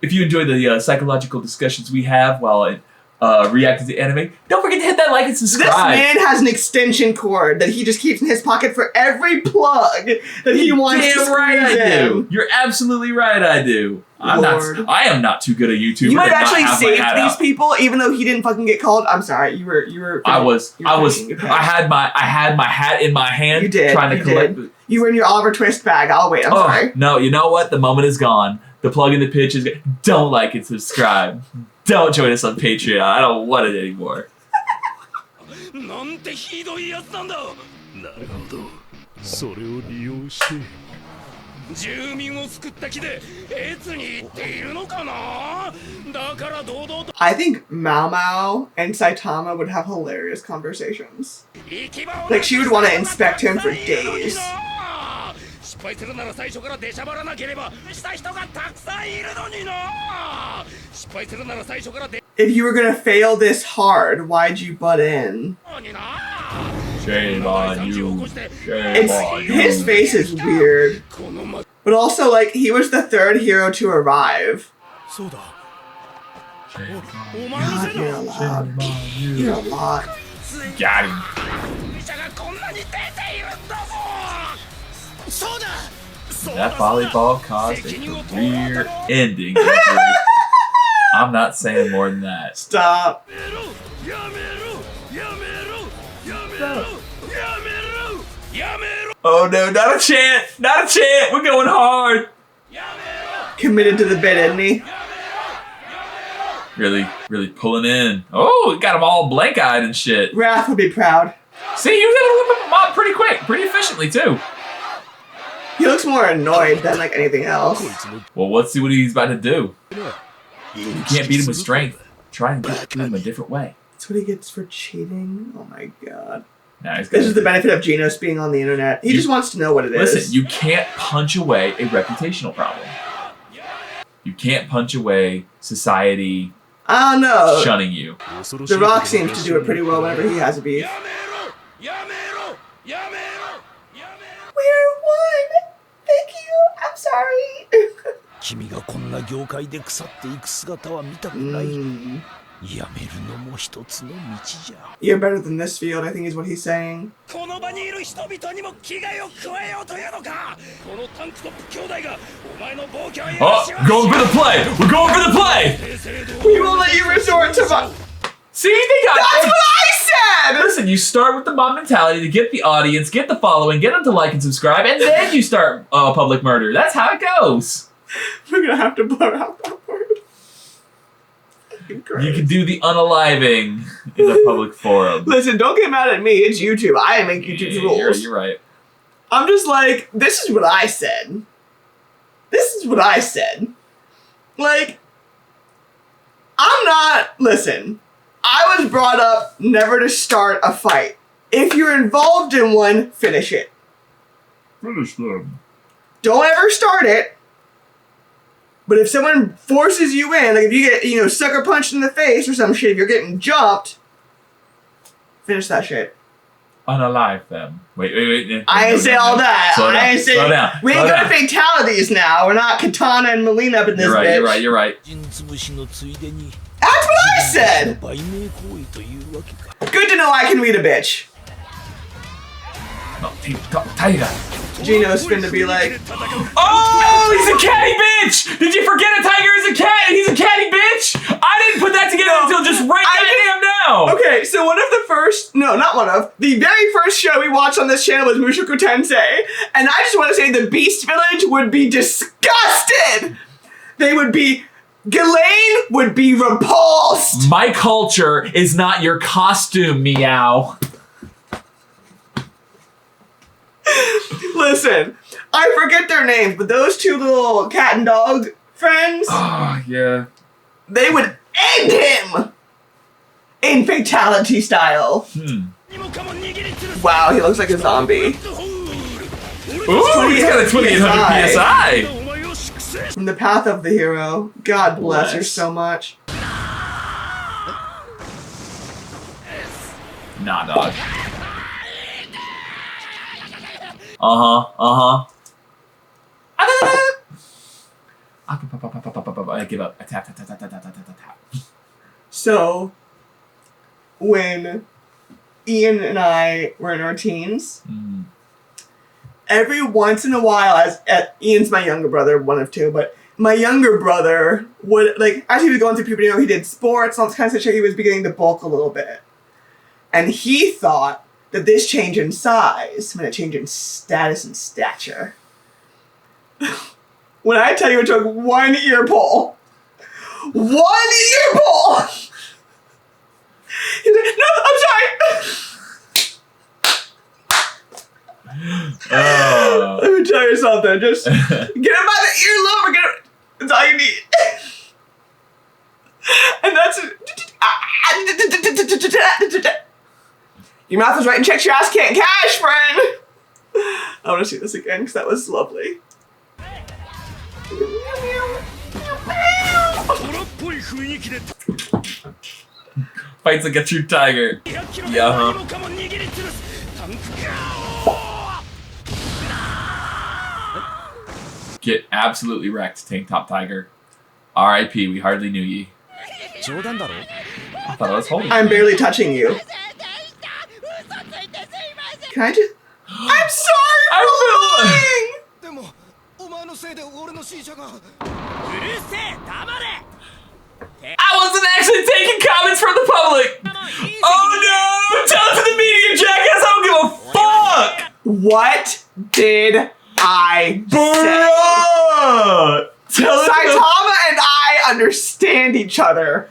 if you enjoy the psychological discussions we have while reacting to anime, don't forget to hit that like and subscribe. This man has an extension cord that he just keeps in his pocket for every plug that he wants to Damn right squeeze I in. do. You're absolutely right I do. Lord. I am not too good at YouTube. You might have actually saved these people, even though he didn't fucking get called. I'm sorry, you were. I had my hat in my hand. You did. Trying to collect. You were in your Oliver Twist bag. I'll wait. I'm sorry. No, you know what? The moment is gone. The plug in the pitch is. Don't like and subscribe. Don't join us on Patreon. I don't want it anymore. なんてひどいやつなんだ。なるほどそれを利用して住民を救った気で越に行っているのかな。だから堂々と I think Mao Mao and Saitama would have hilarious conversations. 行き場を Like she would want to inspect him for days. 失敗するなら最初から出しゃばらなければした人がたくさんいるのにな。失敗するなら最初から出 If you were gonna fail this hard, why'd you butt in? のにな。 Shame on you. Shame It's on you. his face is weird, このま but also like he was the third hero to arrive. そうだお前のせ God, い you're だ。 a lot. You're a lot. Got him. 医者がこんなに出ているんだぞ。そうだ。 That volleyball caused a career ending injury. I'm not saying more than that. Stop. やめろやめろやめろやめろやめろ Oh no, not a chant! Not a chant! We're going hard! Committed to the bit, isn't he? Really pulling in. Oh, got him all blank-eyed and shit. Wrath would be proud. See, he was able to whip up a mob pretty quick, pretty efficiently too. He looks more annoyed than like anything else. Well, let's see what he's about to do. You can't beat him with strength. Try and get through him a different way. That's what he gets for cheating? Oh my god. Now he's This is the benefit of Genos being on the internet. He just wants to know what it is. Listen, you can't punch away a reputational problem. You can't punch away society I don't know. shunning you. The Rock seems to do it pretty well whenever he has a beef. やめろやめろやめろやめろ We're one! sorry. 君がこんな業界で腐っていく姿は見たくない。やめるのも一つの道じゃ。 You're better than this field, I think is what he's saying. この場にいる人々にも危害を加えようというのか。このタンクトップ兄弟がお前の暴挙を許し Oh, はし going for the play. We're going for the play. We won't let you resort to my... See, they got That's it. what I said! Listen, you start with the mob mentality to get the audience, get the following, get them to like and subscribe, and then you start public murder. That's how it goes. We're gonna have to blur out that word. You can do the unaliving in a public forum. Listen, don't get mad at me. It's YouTube. I make YouTube's rules. You're right. I'm just like, this is what I said. This is what I said. Like, I'm not... Listen, I was brought up never to start a fight. If you're involved in one, finish it. Finish them. Don't ever start it. But if someone forces you in, like if you get, sucker punched in the face or some shit, if you're getting jumped, finish that shit. Unalive them. Wait. I ain't say all that. Slow down. I ain't say... Slow down. We ain't got fatalities now. We're not Katana and Melina up in this bitch. You're right. 人潰しのついでに That's what I said! 売名行為というわけか。 Good to know I can read a bitch. Oh, Tiger. Gino's finna be like... Oh, he's a catty bitch! Did you forget a tiger is a cat? He's a catty bitch! I didn't put that together until just right goddamn now! Okay, so one of the first... No, not one of. The very first show we watched on this channel was Mushoku Tensei. And I just want to say the Beast Village would be disgusted! They would be... Ghislaine would be repulsed! My culture is not your costume, meow. Listen, I forget their names, but those two little cat and dog friends, Oh, yeah. they would end him in fatality style. Wow, he looks like a zombie. Ooh, he's got a 2800 PSI. From the path of the hero. God bless her so much. Nah, dog. I give up. I tap. So, when Ian and I were in our teens, every once in a while, as Ian's my younger brother, one of two, but my younger brother would, like, as he was going through puberty, he did sports, all this kind of stuff, he was beginning to bulk a little bit. And he thought that this change in size meant a change in status and stature. When I tell you it took one ear pull. One ear pull! He's like, no, I'm sorry! Let me tell you something. Just get him by the earlobe or get him. That's all you need. And that's... Your mouth is right and checks your ass can't cash, friend! I want to see this again because that was lovely. Fights like a true tiger. Yeah, Get absolutely wrecked, Tank Top Tiger. R.I.P. We hardly knew ye. I thought I was holding. I'm barely touching you. Can I just... I'm sorry for lying! I wasn't actually taking comments from the public! Oh no! Tell it to the media, jackass! I don't give a fuck! What did I say? Tell it to Saitama and I understand each other.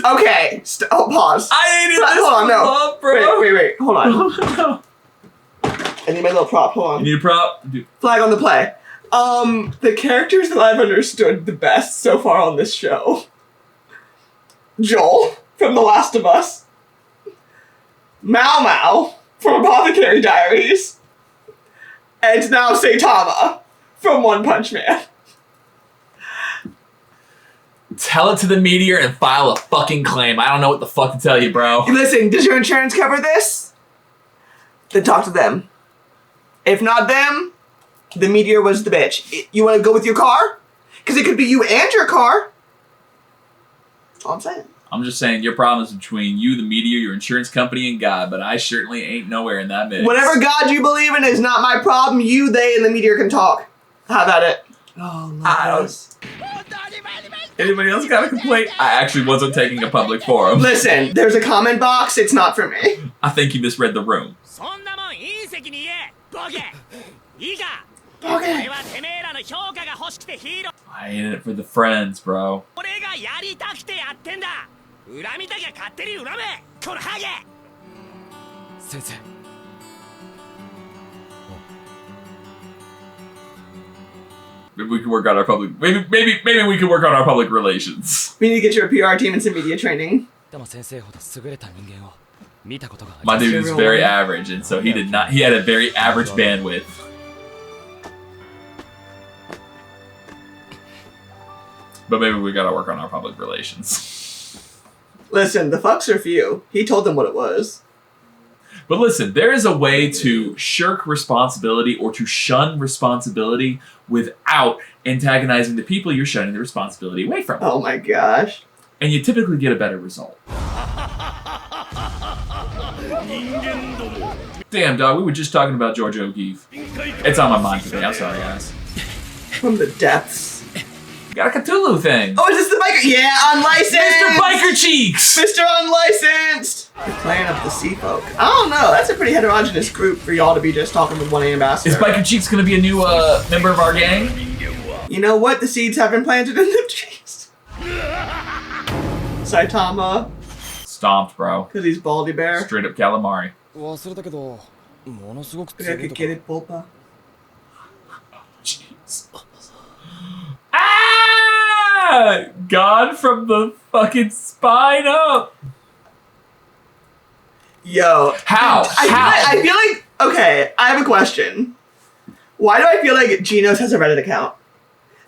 Okay, pause. I needed this Hold on, no. love, bro. Wait, hold on. I need my little prop, hold on. You need a prop? Dude. Flag on the play. The characters that I've understood the best so far on this show. Joel from The Last of Us. Mao Mao from Apothecary Diaries. And now Saitama from One Punch Man. Tell it to the media and file a fucking claim. I don't know what the fuck to tell you, bro. Listen, does your insurance cover this? Then talk to them. If not them, The meteor was the bitch. You want to go with your car? Because it could be you and your car. That's all I'm saying. I'm just saying your problem is between you, the meteor, your insurance company, and God, but I certainly ain't nowhere in that mix. Whatever God you believe in is not my problem. You, they, and the meteor can talk. How about it? Oh, I don't... Anybody else got a complaint? I actually wasn't taking a public forum. Listen, there's a comment box. It's not for me. I think you misread the room. Okay. I ain't in it for the friends, bro. Maybe we can work on our public. Maybe we can work on our public relations. We need to get you a PR team and some media training. My dude is very average, and so he did not. He had a very average bandwidth. But maybe we gotta work on our public relations. Listen, the fucks are few. He told them what it was. But listen, there is a way to shirk responsibility or to shun responsibility without antagonizing the people you're shunning the responsibility away from. Oh my gosh. And you typically get a better result. Damn, dog, we were just talking about George O'Keefe. It's on my mind today. I'm sorry, guys. From the depths. Got a Cthulhu thing. Oh, is this the biker? Yeah, unlicensed! Mr. Biker Cheeks! Mr. Unlicensed! The clan of the Sea Folk. I don't know. That's a pretty heterogeneous group for y'all to be just talking with one ambassador. Is Biker Cheeks gonna be a new member of our gang? You know what? The seeds have been planted in the trees. Saitama. Stomped, bro. Because he's Baldy Bear. Straight up calamari. Pulpa. Jeez. Ah! God from the fucking spine up. Yo. How? I feel like, okay, I have a question. Why do I feel like Genos has a Reddit account?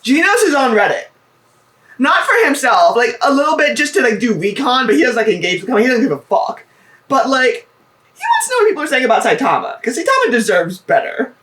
Genos is on Reddit. Not for himself, like a little bit just to like do recon, but he doesn't like engage with. He doesn't give a fuck. But like, he wants to know what people are saying about Saitama, because Saitama deserves better.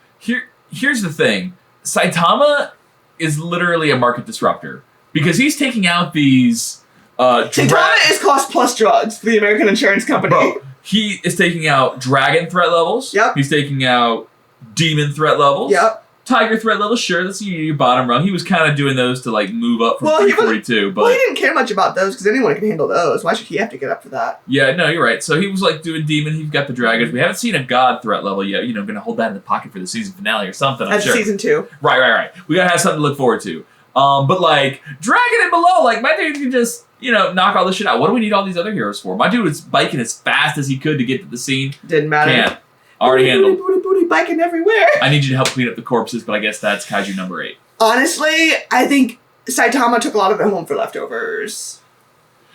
Here's the thing: Saitama is literally a market disruptor because he's taking out these. Saitama is cost plus drugs for the American insurance company. Bro, he is taking out dragon threat levels. Yep. He's taking out demon threat levels. Yep. Tiger threat level, sure, that's your bottom rung. He was kind of doing those to like move up from 342, but he didn't care much about those because anyone can handle those. Why should he have to get up for that? Yeah, no, you're right. So he was like doing demon. He's got the dragons. We haven't seen a god threat level yet. You know, gonna hold that in the pocket for the season finale or something. That's season 2. Right. We gotta have something to look forward to. But like dragon and below, like my dude can just knock all this shit out. What do we need all these other heroes for? My dude was biking as fast as he could to get to the scene. Didn't matter. Can't. Already handled. Booty, biking everywhere. I need you to help clean up the corpses, but I guess that's Kaiju number 8. Honestly, I think Saitama took a lot of it home for leftovers.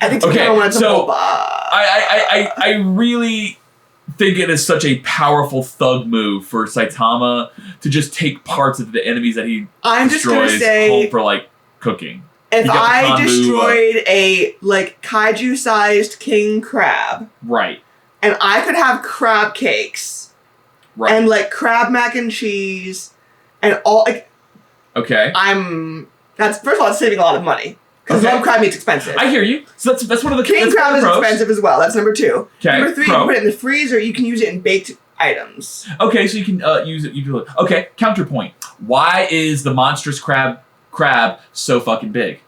I think Saitama wanted some help. I really think it is such a powerful thug move for Saitama to just take parts of the enemies that he destroys home for like cooking. If I destroyed a like kaiju-sized king crab, right, and I could have crab cakes, right, and like crab mac and cheese, and all like, okay, that's first of all, it's saving a lot of money because crab meat's expensive. I hear you. So that's one of the king crab is expensive as well. That's number 2. Okay, number 3, you put it in the freezer. You can use it in baked items. Okay, so you can use it. Okay, counterpoint. Why is the monstrous crab so fucking big?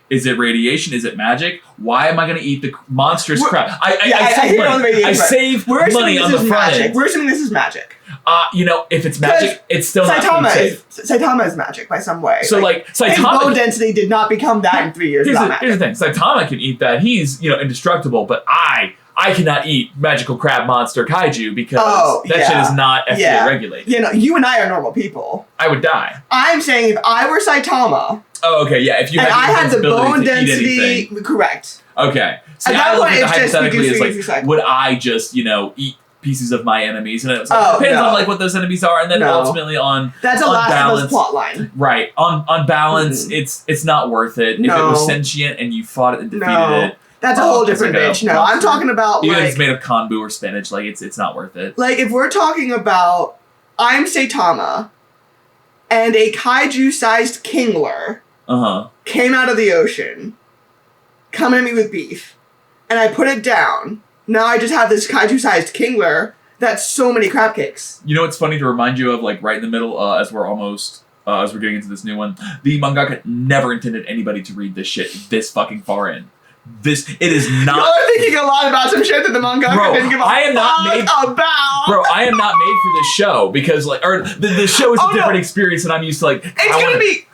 Is it radiation? Is it magic? Why am I going to eat the monstrous crab? I save money on the front end. We're assuming this is magic. If it's magic, it's still not safe. Saitama is magic by some way. So Saitama, his bone density did not become that in 3 years. Here's the thing: Saitama can eat that. He's indestructible, but I cannot eat magical crab monster kaiju because shit is not FDA regulated. You and I are normal people. I would die. I'm saying if I were Saitama. Oh, okay, yeah. If you had the bone density, correct. Okay. See, at that point, it's hypothetically is would I just eat pieces of my enemies? And it was like, depends on what those enemies are, and then ultimately on that's a Last of Us plot line. Right. On balance, it's not worth it. No. If it was sentient and you fought it and defeated it. That's a whole different bitch. No, I'm talking about even if it's made of konbu or spinach, it's not worth it. Like if we're talking about I'm Saitama and a kaiju-sized kingler came out of the ocean, coming at me with beef, and I put it down. Now I just have this kaiju-sized kingler that's so many crab cakes. You know what's funny to remind you of, like right in the middle, as we're getting into this new one, the mangaka never intended anybody to read this shit this fucking far in. It is not. You're thinking a lot about some shit that the mangaka didn't give a I am not made about. Bro, I am not made for this show because the show is a different experience, and I'm used to like. It's gonna be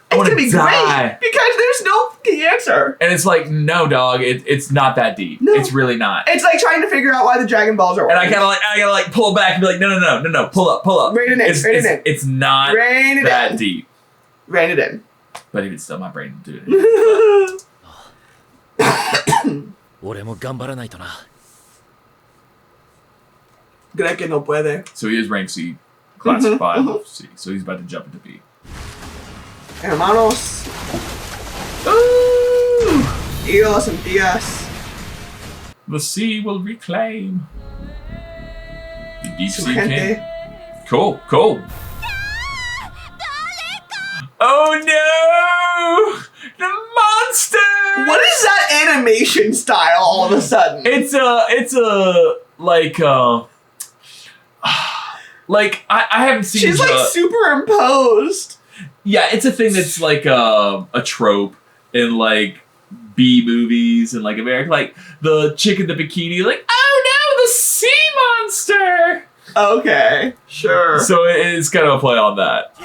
great because there's no fucking answer. And it's like, no, dog, it's not that deep. No. It's really not. It's like trying to figure out why the Dragon Balls are. And I gotta pull back and be like, no, pull up. Rein it in. It's not that deep. Rein it in. But even still, my brain will do it. 俺も頑張らないとな。Creo que no puede. So he is rank C, classified C. So he's about to jump into B. Hermanos. Ooh. Dios and Dios. The sea will reclaim. The deep Su sea gente. king. Cool. Oh no! The monster! What is that animation style all of a sudden? It's a like I haven't seen. She's like superimposed. Yeah, it's a thing that's like a trope in like B movies and like America, like the chick in the bikini, like, oh no, the sea monster. Okay, sure. So it's kind of a play on that.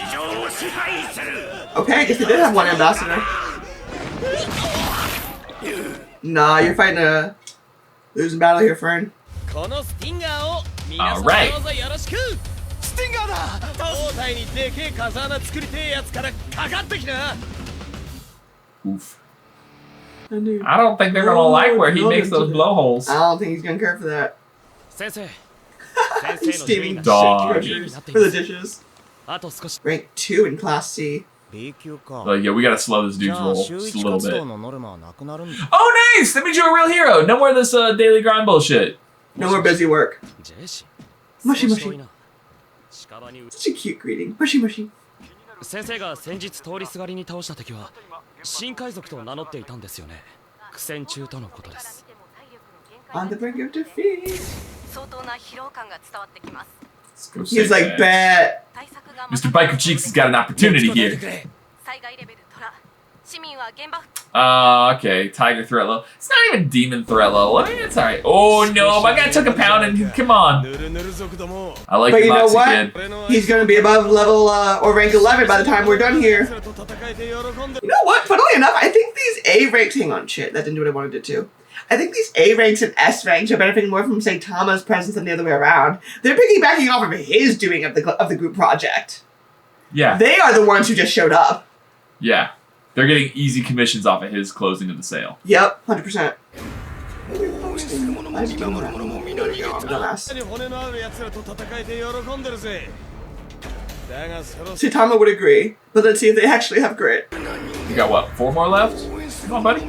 Okay, I guess they did have one ambassador. Nah, you're fighting a losing battle here, friend. All right. Oof. I don't think they're gonna like where he makes those blowholes. I don't think he's gonna care for that. He's steaming Dog. shit for the dishes. Rank 2 in Class C. Like, yeah, we gotta slow this dude's roll just a little bit. Oh, nice! That means you're a real hero. No more of this daily grind bullshit. No more busy work. Mushy mushy. Such a cute greeting. Mushy mushy. 先生が先日通りすがりに倒した敵は新海賊と名乗っていたんですよね。苦戦中とのことです。 On the brink of defeat. 相当な疲労感が伝わってきます。 Let's go He's save like, that. bet. Mr. Biker Cheeks has got an opportunity here. 災害レベルトラ。市民は現場。 Okay, Tiger threat level. It's not even demon threat level. I mean, it's alright. Oh no, my guy took a pound and come on. I like But the you know Moxie what? kid. He's gonna be above level or rank 11 by the time we're done here. You know what? Funnily enough, I think these A ranks. Hang on, shit. That didn't do what I wanted it to. I think these A ranks and S ranks are benefiting more from Saitama's presence than the other way around. They're piggybacking off of his doing of the group project. Yeah. They are the ones who just showed up. Yeah. They're getting easy commissions off of his closing of the sale. Yep, 100%. Saitama would agree, but let's see if they actually have grit. You got what, 4 more left? Come on, buddy.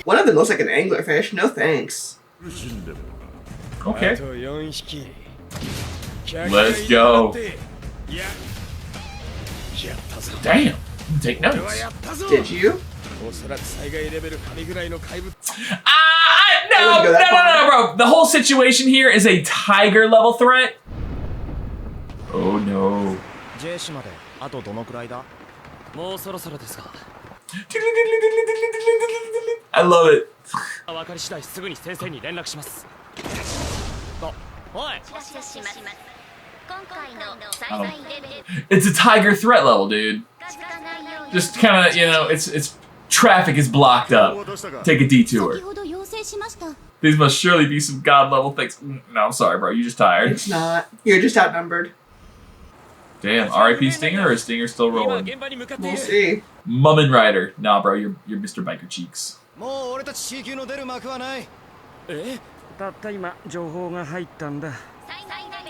One of them looks like an anglerfish. No thanks. Okay. Let's go. Damn. Take notes. Did you? No, bro. The whole situation here is a tiger level threat. Oh no. ジェイシまであとどのくらいだ？もうそろそろですが。 I love it. 分かり次第すぐに先生に連絡します。あ、おい。 今回の災害レベル。 It's a tiger threat level, dude. Just kind of, you know, it's traffic is blocked up. Take a detour. These must surely be some god level things. No, I'm sorry, bro. You just tired. It's not. You're just outnumbered. Damn, R.I.P. Stinger, or is Stinger still rolling? We'll see. Mummin Rider. Nah, bro, you're Mr. Biker Cheeks. もう俺たち C 級の出る幕はない。え？たった今情報が入ったんだ。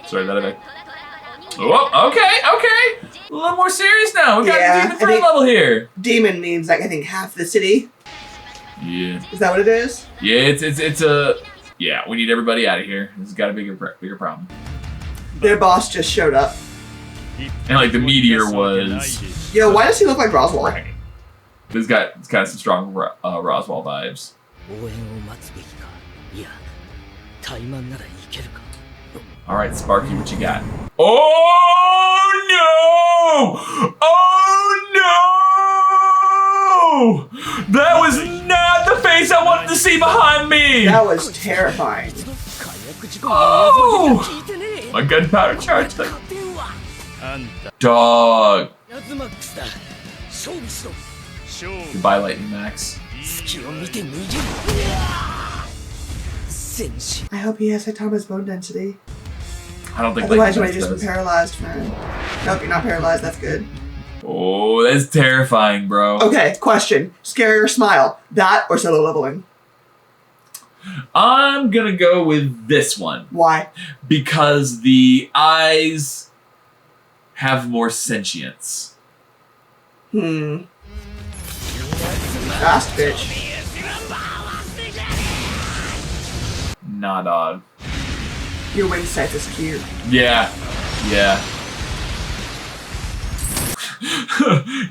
Sorry, that I... Oh, okay. A little more serious now. We got a demon threat level here. Demon means like I think half the city. Yeah. Is that what it is? Yeah, it's a... Yeah, we need everybody out of here. This has got a bigger problem. Their boss just showed up. And like the meteor was. Yo, why does he look like Roswell? It's got some strong Roswell vibes. 応援を待つべきかいや怠慢ならいけるか All right, Sparky, what you got? Oh no! Oh no! That was not the face I wanted to see behind me. That was terrifying. Oh! My gunpowder charge thing. Dog. ラズマックスだ勝負しろ Goodbye, Lightning Max. 隙を見て逃げる戦士 I hope he has Saitama's bone density. I don't think Otherwise, you Lightning might Max just be does. paralyzed, man. Nope, you're not paralyzed. That's good. Oh, that's terrifying, bro. Okay, question. Scary or smile? That or solo leveling? I'm gonna go with this one. Why? Because the eyes have more sentience. Fast bitch. Nah, dog. Your wing sight is cute. Yeah.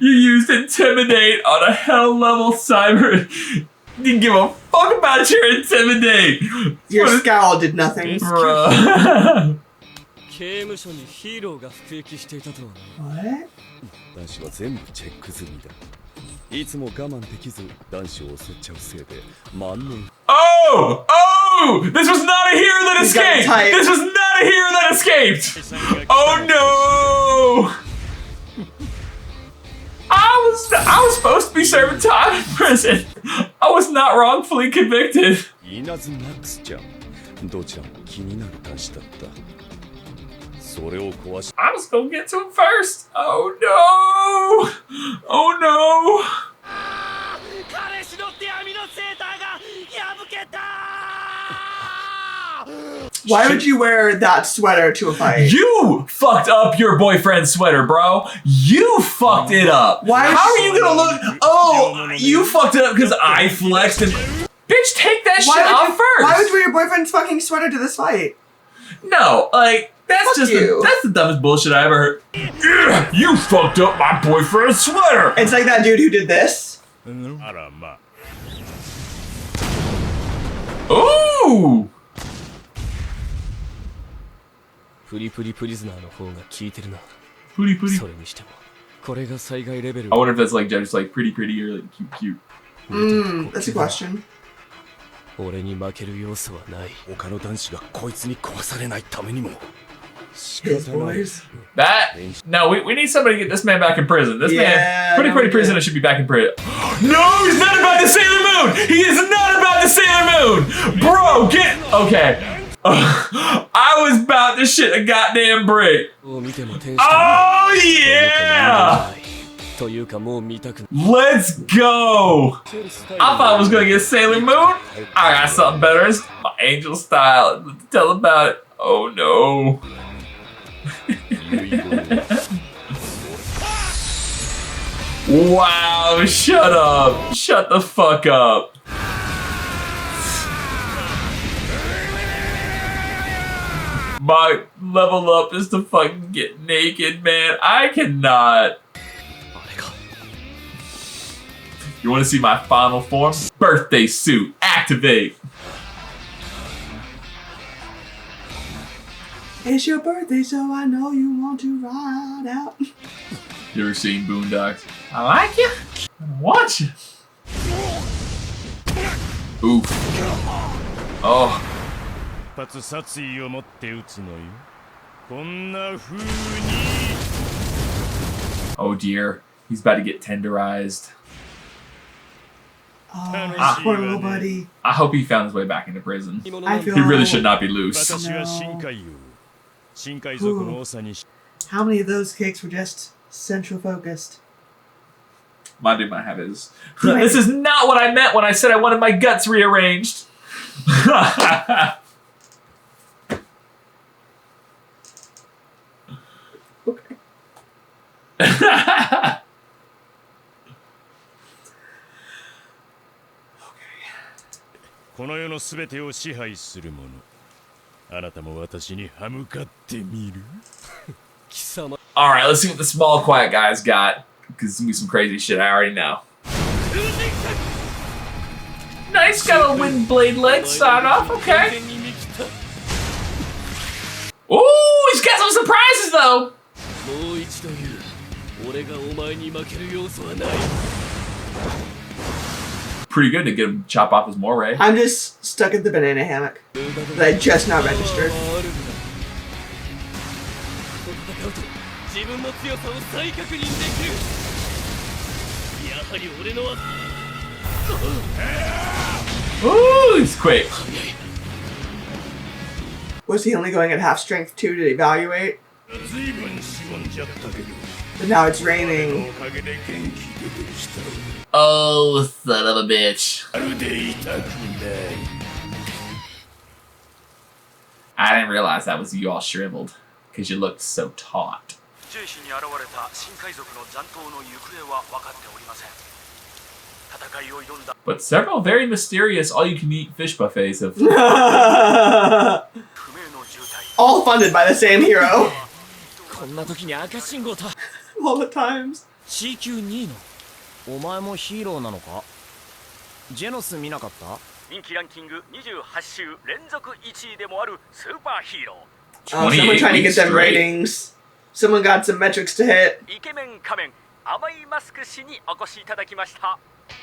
You used Intimidate on a hell level cyber. You didn't give a fuck about your Intimidate. Your What is- scowl did nothing. Bruh. 刑務所にヒーローが服役していたとはな What? 男子は全部チェック済みだいつも我慢できず男子を襲っちゃうせいで万年 Oh! This was not a hero that He's got escaped! tight. This was not a hero that escaped! Oh no! I was supposed to be serving time in prison. I was not wrongfully convicted. イナズマックスちゃんどちらも気になる男子だったそれを壊し I was gonna get to him first. Oh no! Oh no! 彼氏の手編みのセーターが破けた Why would you wear that sweater to a fight? You fucked up your boyfriend's sweater, bro. You fucked it up. Why How would are you gonna look? Oh, you fucked it up because I flexed and. Bitch, take that shit off first. Why would you wear your boyfriend's fucking sweater to this fight? No, like that's Fuck just you. that's the dumbest bullshit I ever heard. Yeah, you fucked up my boyfriend's sweater. It's like that dude who did this. あらま Ooh. プリプリプリズナーの方が効いてるな Pooty pooty. それにしてもこれが災害レベル I wonder if that's like just like pretty pretty or like cute cute. That's a question. 俺に負ける要素はない他の男子がこいつに壊されないためにも His boys. That no, we need somebody to get this man back in prison. This Yeah, man, pretty no, pretty we prisoner, did. should be back in prison. No, he's not about the Sailor Moon. He is not about the Sailor Moon, bro. Get okay. I was about to shit a goddamn brick. を見ても天使 Oh yeah. というかもう見たくない Let's go. I thought I was gonna get Sailor Moon. I got something better. It's my angel style. Tell about it. Oh no. Wow, shut up. Shut the fuck up. My level up is to fucking get naked, man. I cannot. あれか You want to see my final form? Birthday suit. Activate. It's your birthday, so I know you want to ride out. You ever seen Boondocks? I like you. I want you. Oof. Oh. 一発殺意を持って撃つのよこんな風に Oh dear. He's about to get tenderized. Oh, poor little buddy. I hope he found his way back into prison. I feel He really should not be loose. 私は深海王深海賊の長にし How many of those cakes were just central focused? My dude might have his. This is not what I meant when I said I wanted my guts rearranged. Okay. この世のすべてを支配する者あなたも私に歯向かってみる All right, let's see what the small, quiet guy's got. Because it's gonna be some crazy shit. I already know. Nice, got a wind blade leg start off. Okay. Ooh, he's got some surprises though. Pretty good to get him chop off his moray. I'm just stuck at the banana hammock that I just now registered. Ooh, he's quick. Was he only going at half strength 2 to evaluate? But now it's raining. Oh, son of a bitch. I didn't realize that was you all shriveled. Because you looked so taut. But several very mysterious all-you-can-eat fish buffets have... All funded by the same hero. All the times. お前もヒーローなのかジェノス見なかった人気ランキング28週連続1位でもあるスーパーヒーロー Oh, someone trying to get them ratings. Someone got some metrics to hit. イケメン仮面甘いマスク氏にお越しいただきました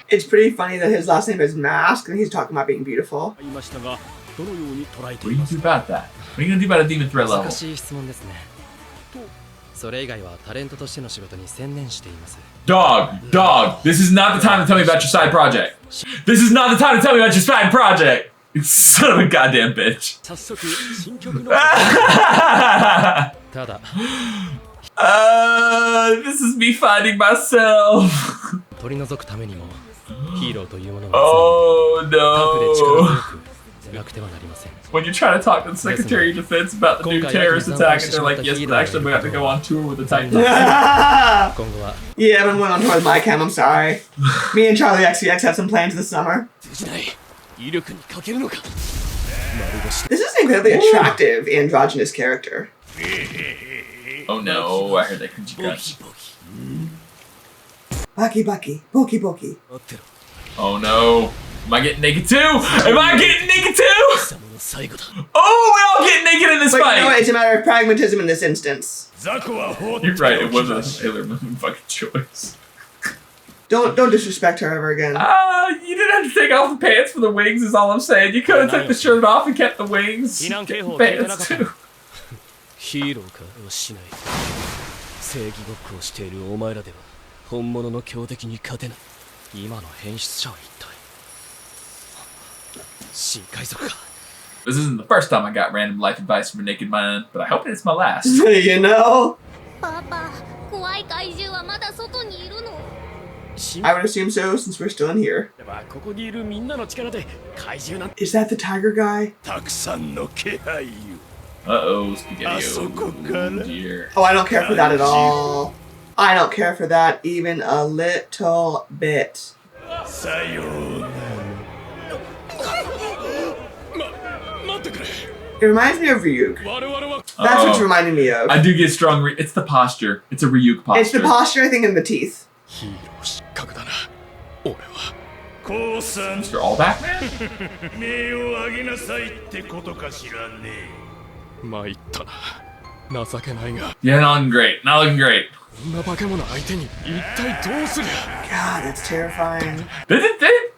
It's pretty funny that his last name is Mask and he's talking about being beautiful. いましたがどのように捉えて What い are you ま gonna す do about that? What are you gonna do about a demon threat level? 難しい質問ですねそれ以外はタレントとしての仕事に専念しています Dog, this is not the time to tell me about your side project. This is not the time to tell me about your side project. You son of a goddamn bitch. 早速新曲のただ This is me finding myself. 取り除くためにもヒーローというものは Oh タフで力 no. 強くなくてはなりません When you're trying to talk to the Secretary of Defense about the new terrorist attack, and they're like, yes, but actually, we have to go on tour with the Titans. 今後は Yeah, I've been going on tour with my cam, I'm sorry. Me and Charlie XCX have some plans this summer. 通じない威力に欠けるのか This is an incredibly attractive androgynous character. Oh no, I heard that crunchy crunch. Bucky Bucky, Pokey Pokey. 待ってろ Oh no. Am I getting naked too? Am I getting naked too? 貴様の最後だ Oh, we all get naked in this But you know what? fight. It's a matter of pragmatism in this instance. You're right, it wasn't a Sailor Moon fucking choice. Don't disrespect her ever again. You didn't have to take off the pants for the wings is all I'm saying. You could have took the shirt off and kept the wings. 避難警報を Kept 聞いてなか pants った too. ヒーローかはしない正義ごっこをしているお前らでは本物の強敵に勝てない今の変質者は一体新海賊か This isn't the first time I got random life advice from a naked man, but I hope it's my last. You know? パパ怖い怪獣はまだ外にいるの I would assume so since we're still in here. ここにいるみんなの力で怪獣なんて Is that the tiger guy? たくさんの気配よ Uh-oh, Spaghetti. Asokokara. Dear. Oh, I don't care for that at all. I don't care for that even a little bit. さようなら 待ってくれ It reminds me of Ryuk. 我々は That's what's Uh-oh. reminding me of. I do get strong. It's the posture. It's a Ryuk posture. It's the posture, I think, and the teeth. ヒーロー失格だな俺は降参 Mr. Allback Man? 名を上げなさいってことかしらね参ったな情けないが Yeah, not looking great. Not looking great. こんな化け物相手に一体どうすりゃ God, that's terrifying. They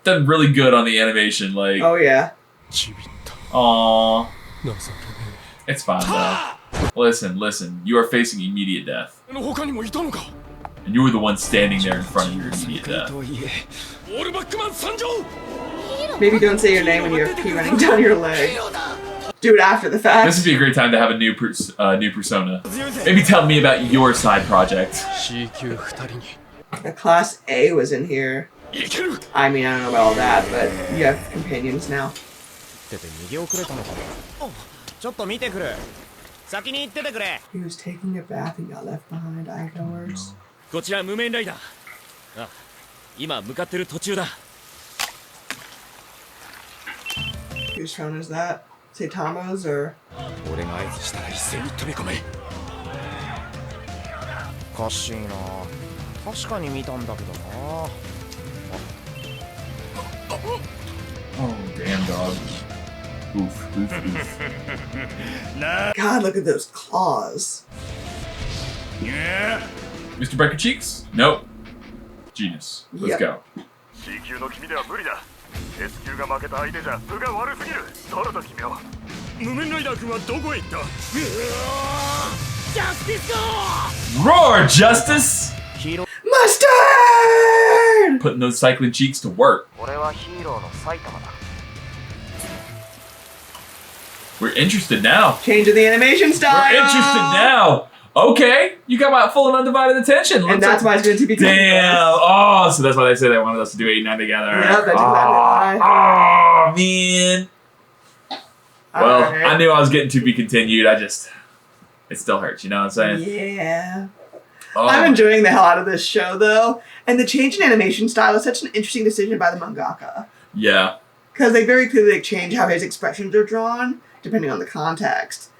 done really good on the animation. Like, Oh, yeah. ちびった aww. 情けね It's fine though. Listen. You are facing immediate death. えの他にもいたのか And you were the one standing there in front of your immediate death. とはいえオールバックマン参上 Maybe don't say your name when you have pee running down your leg. Do it after the fact. This would be a great time to have a new persona. Maybe tell me about your side project. C 級二人に The class A was in here. いける I mean, I don't know about all that, but you have companions now. ってて逃げ遅れたのかなちょっと見てくる先に行っててくれ He was taking a bath and got left behind. I have no words. こちら無面ライダーあ今向かってる途中だ Whose phone is that? Say Tama's or? 俺が合図したら一斉に飛び込めかしいな。確かに見たんだけどな。 Oh, damn dog. Oof, oof, oof. God, look at those claws. Mr. Breaker Cheeks? Nope. Genius. Let's Yep. go. C 級の君では無理だ S 級が負けた相手じゃ分が悪すぎる誰だ君は無面ライダー君はどこへ行ったジャスティスゴ Roar, Justice! ヒーロー Mustard! Putting those cycling cheeks to work. 俺はヒーローの埼玉だ。 We're interested now. Changing the animation style. We're interested now. Okay, you got my full and undivided attention. And that's why it's going to be Damn. Oh, so that's why they say they wanted us to do 8 and 9 together. Yeah, that's exactly why. Oh, man. Well, Alright. I knew I was getting to be continued. It still hurts, you know what I'm saying? Yeah. Oh. I'm enjoying the hell out of this show, though. And the change in animation style is such an interesting decision by the mangaka. Yeah. Because they very clearly change how his expressions are drawn, depending on the context.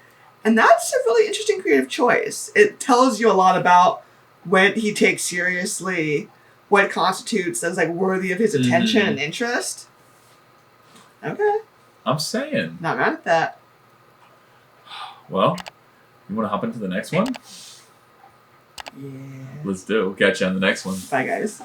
And that's a really interesting creative choice. It tells you a lot about when he takes seriously what constitutes as like worthy of his attention and interest. Okay. I'm saying. Not mad at that. Well, you want to hop into the next one? Yeah. Let's do it. We'll catch you on the next one. Bye, guys.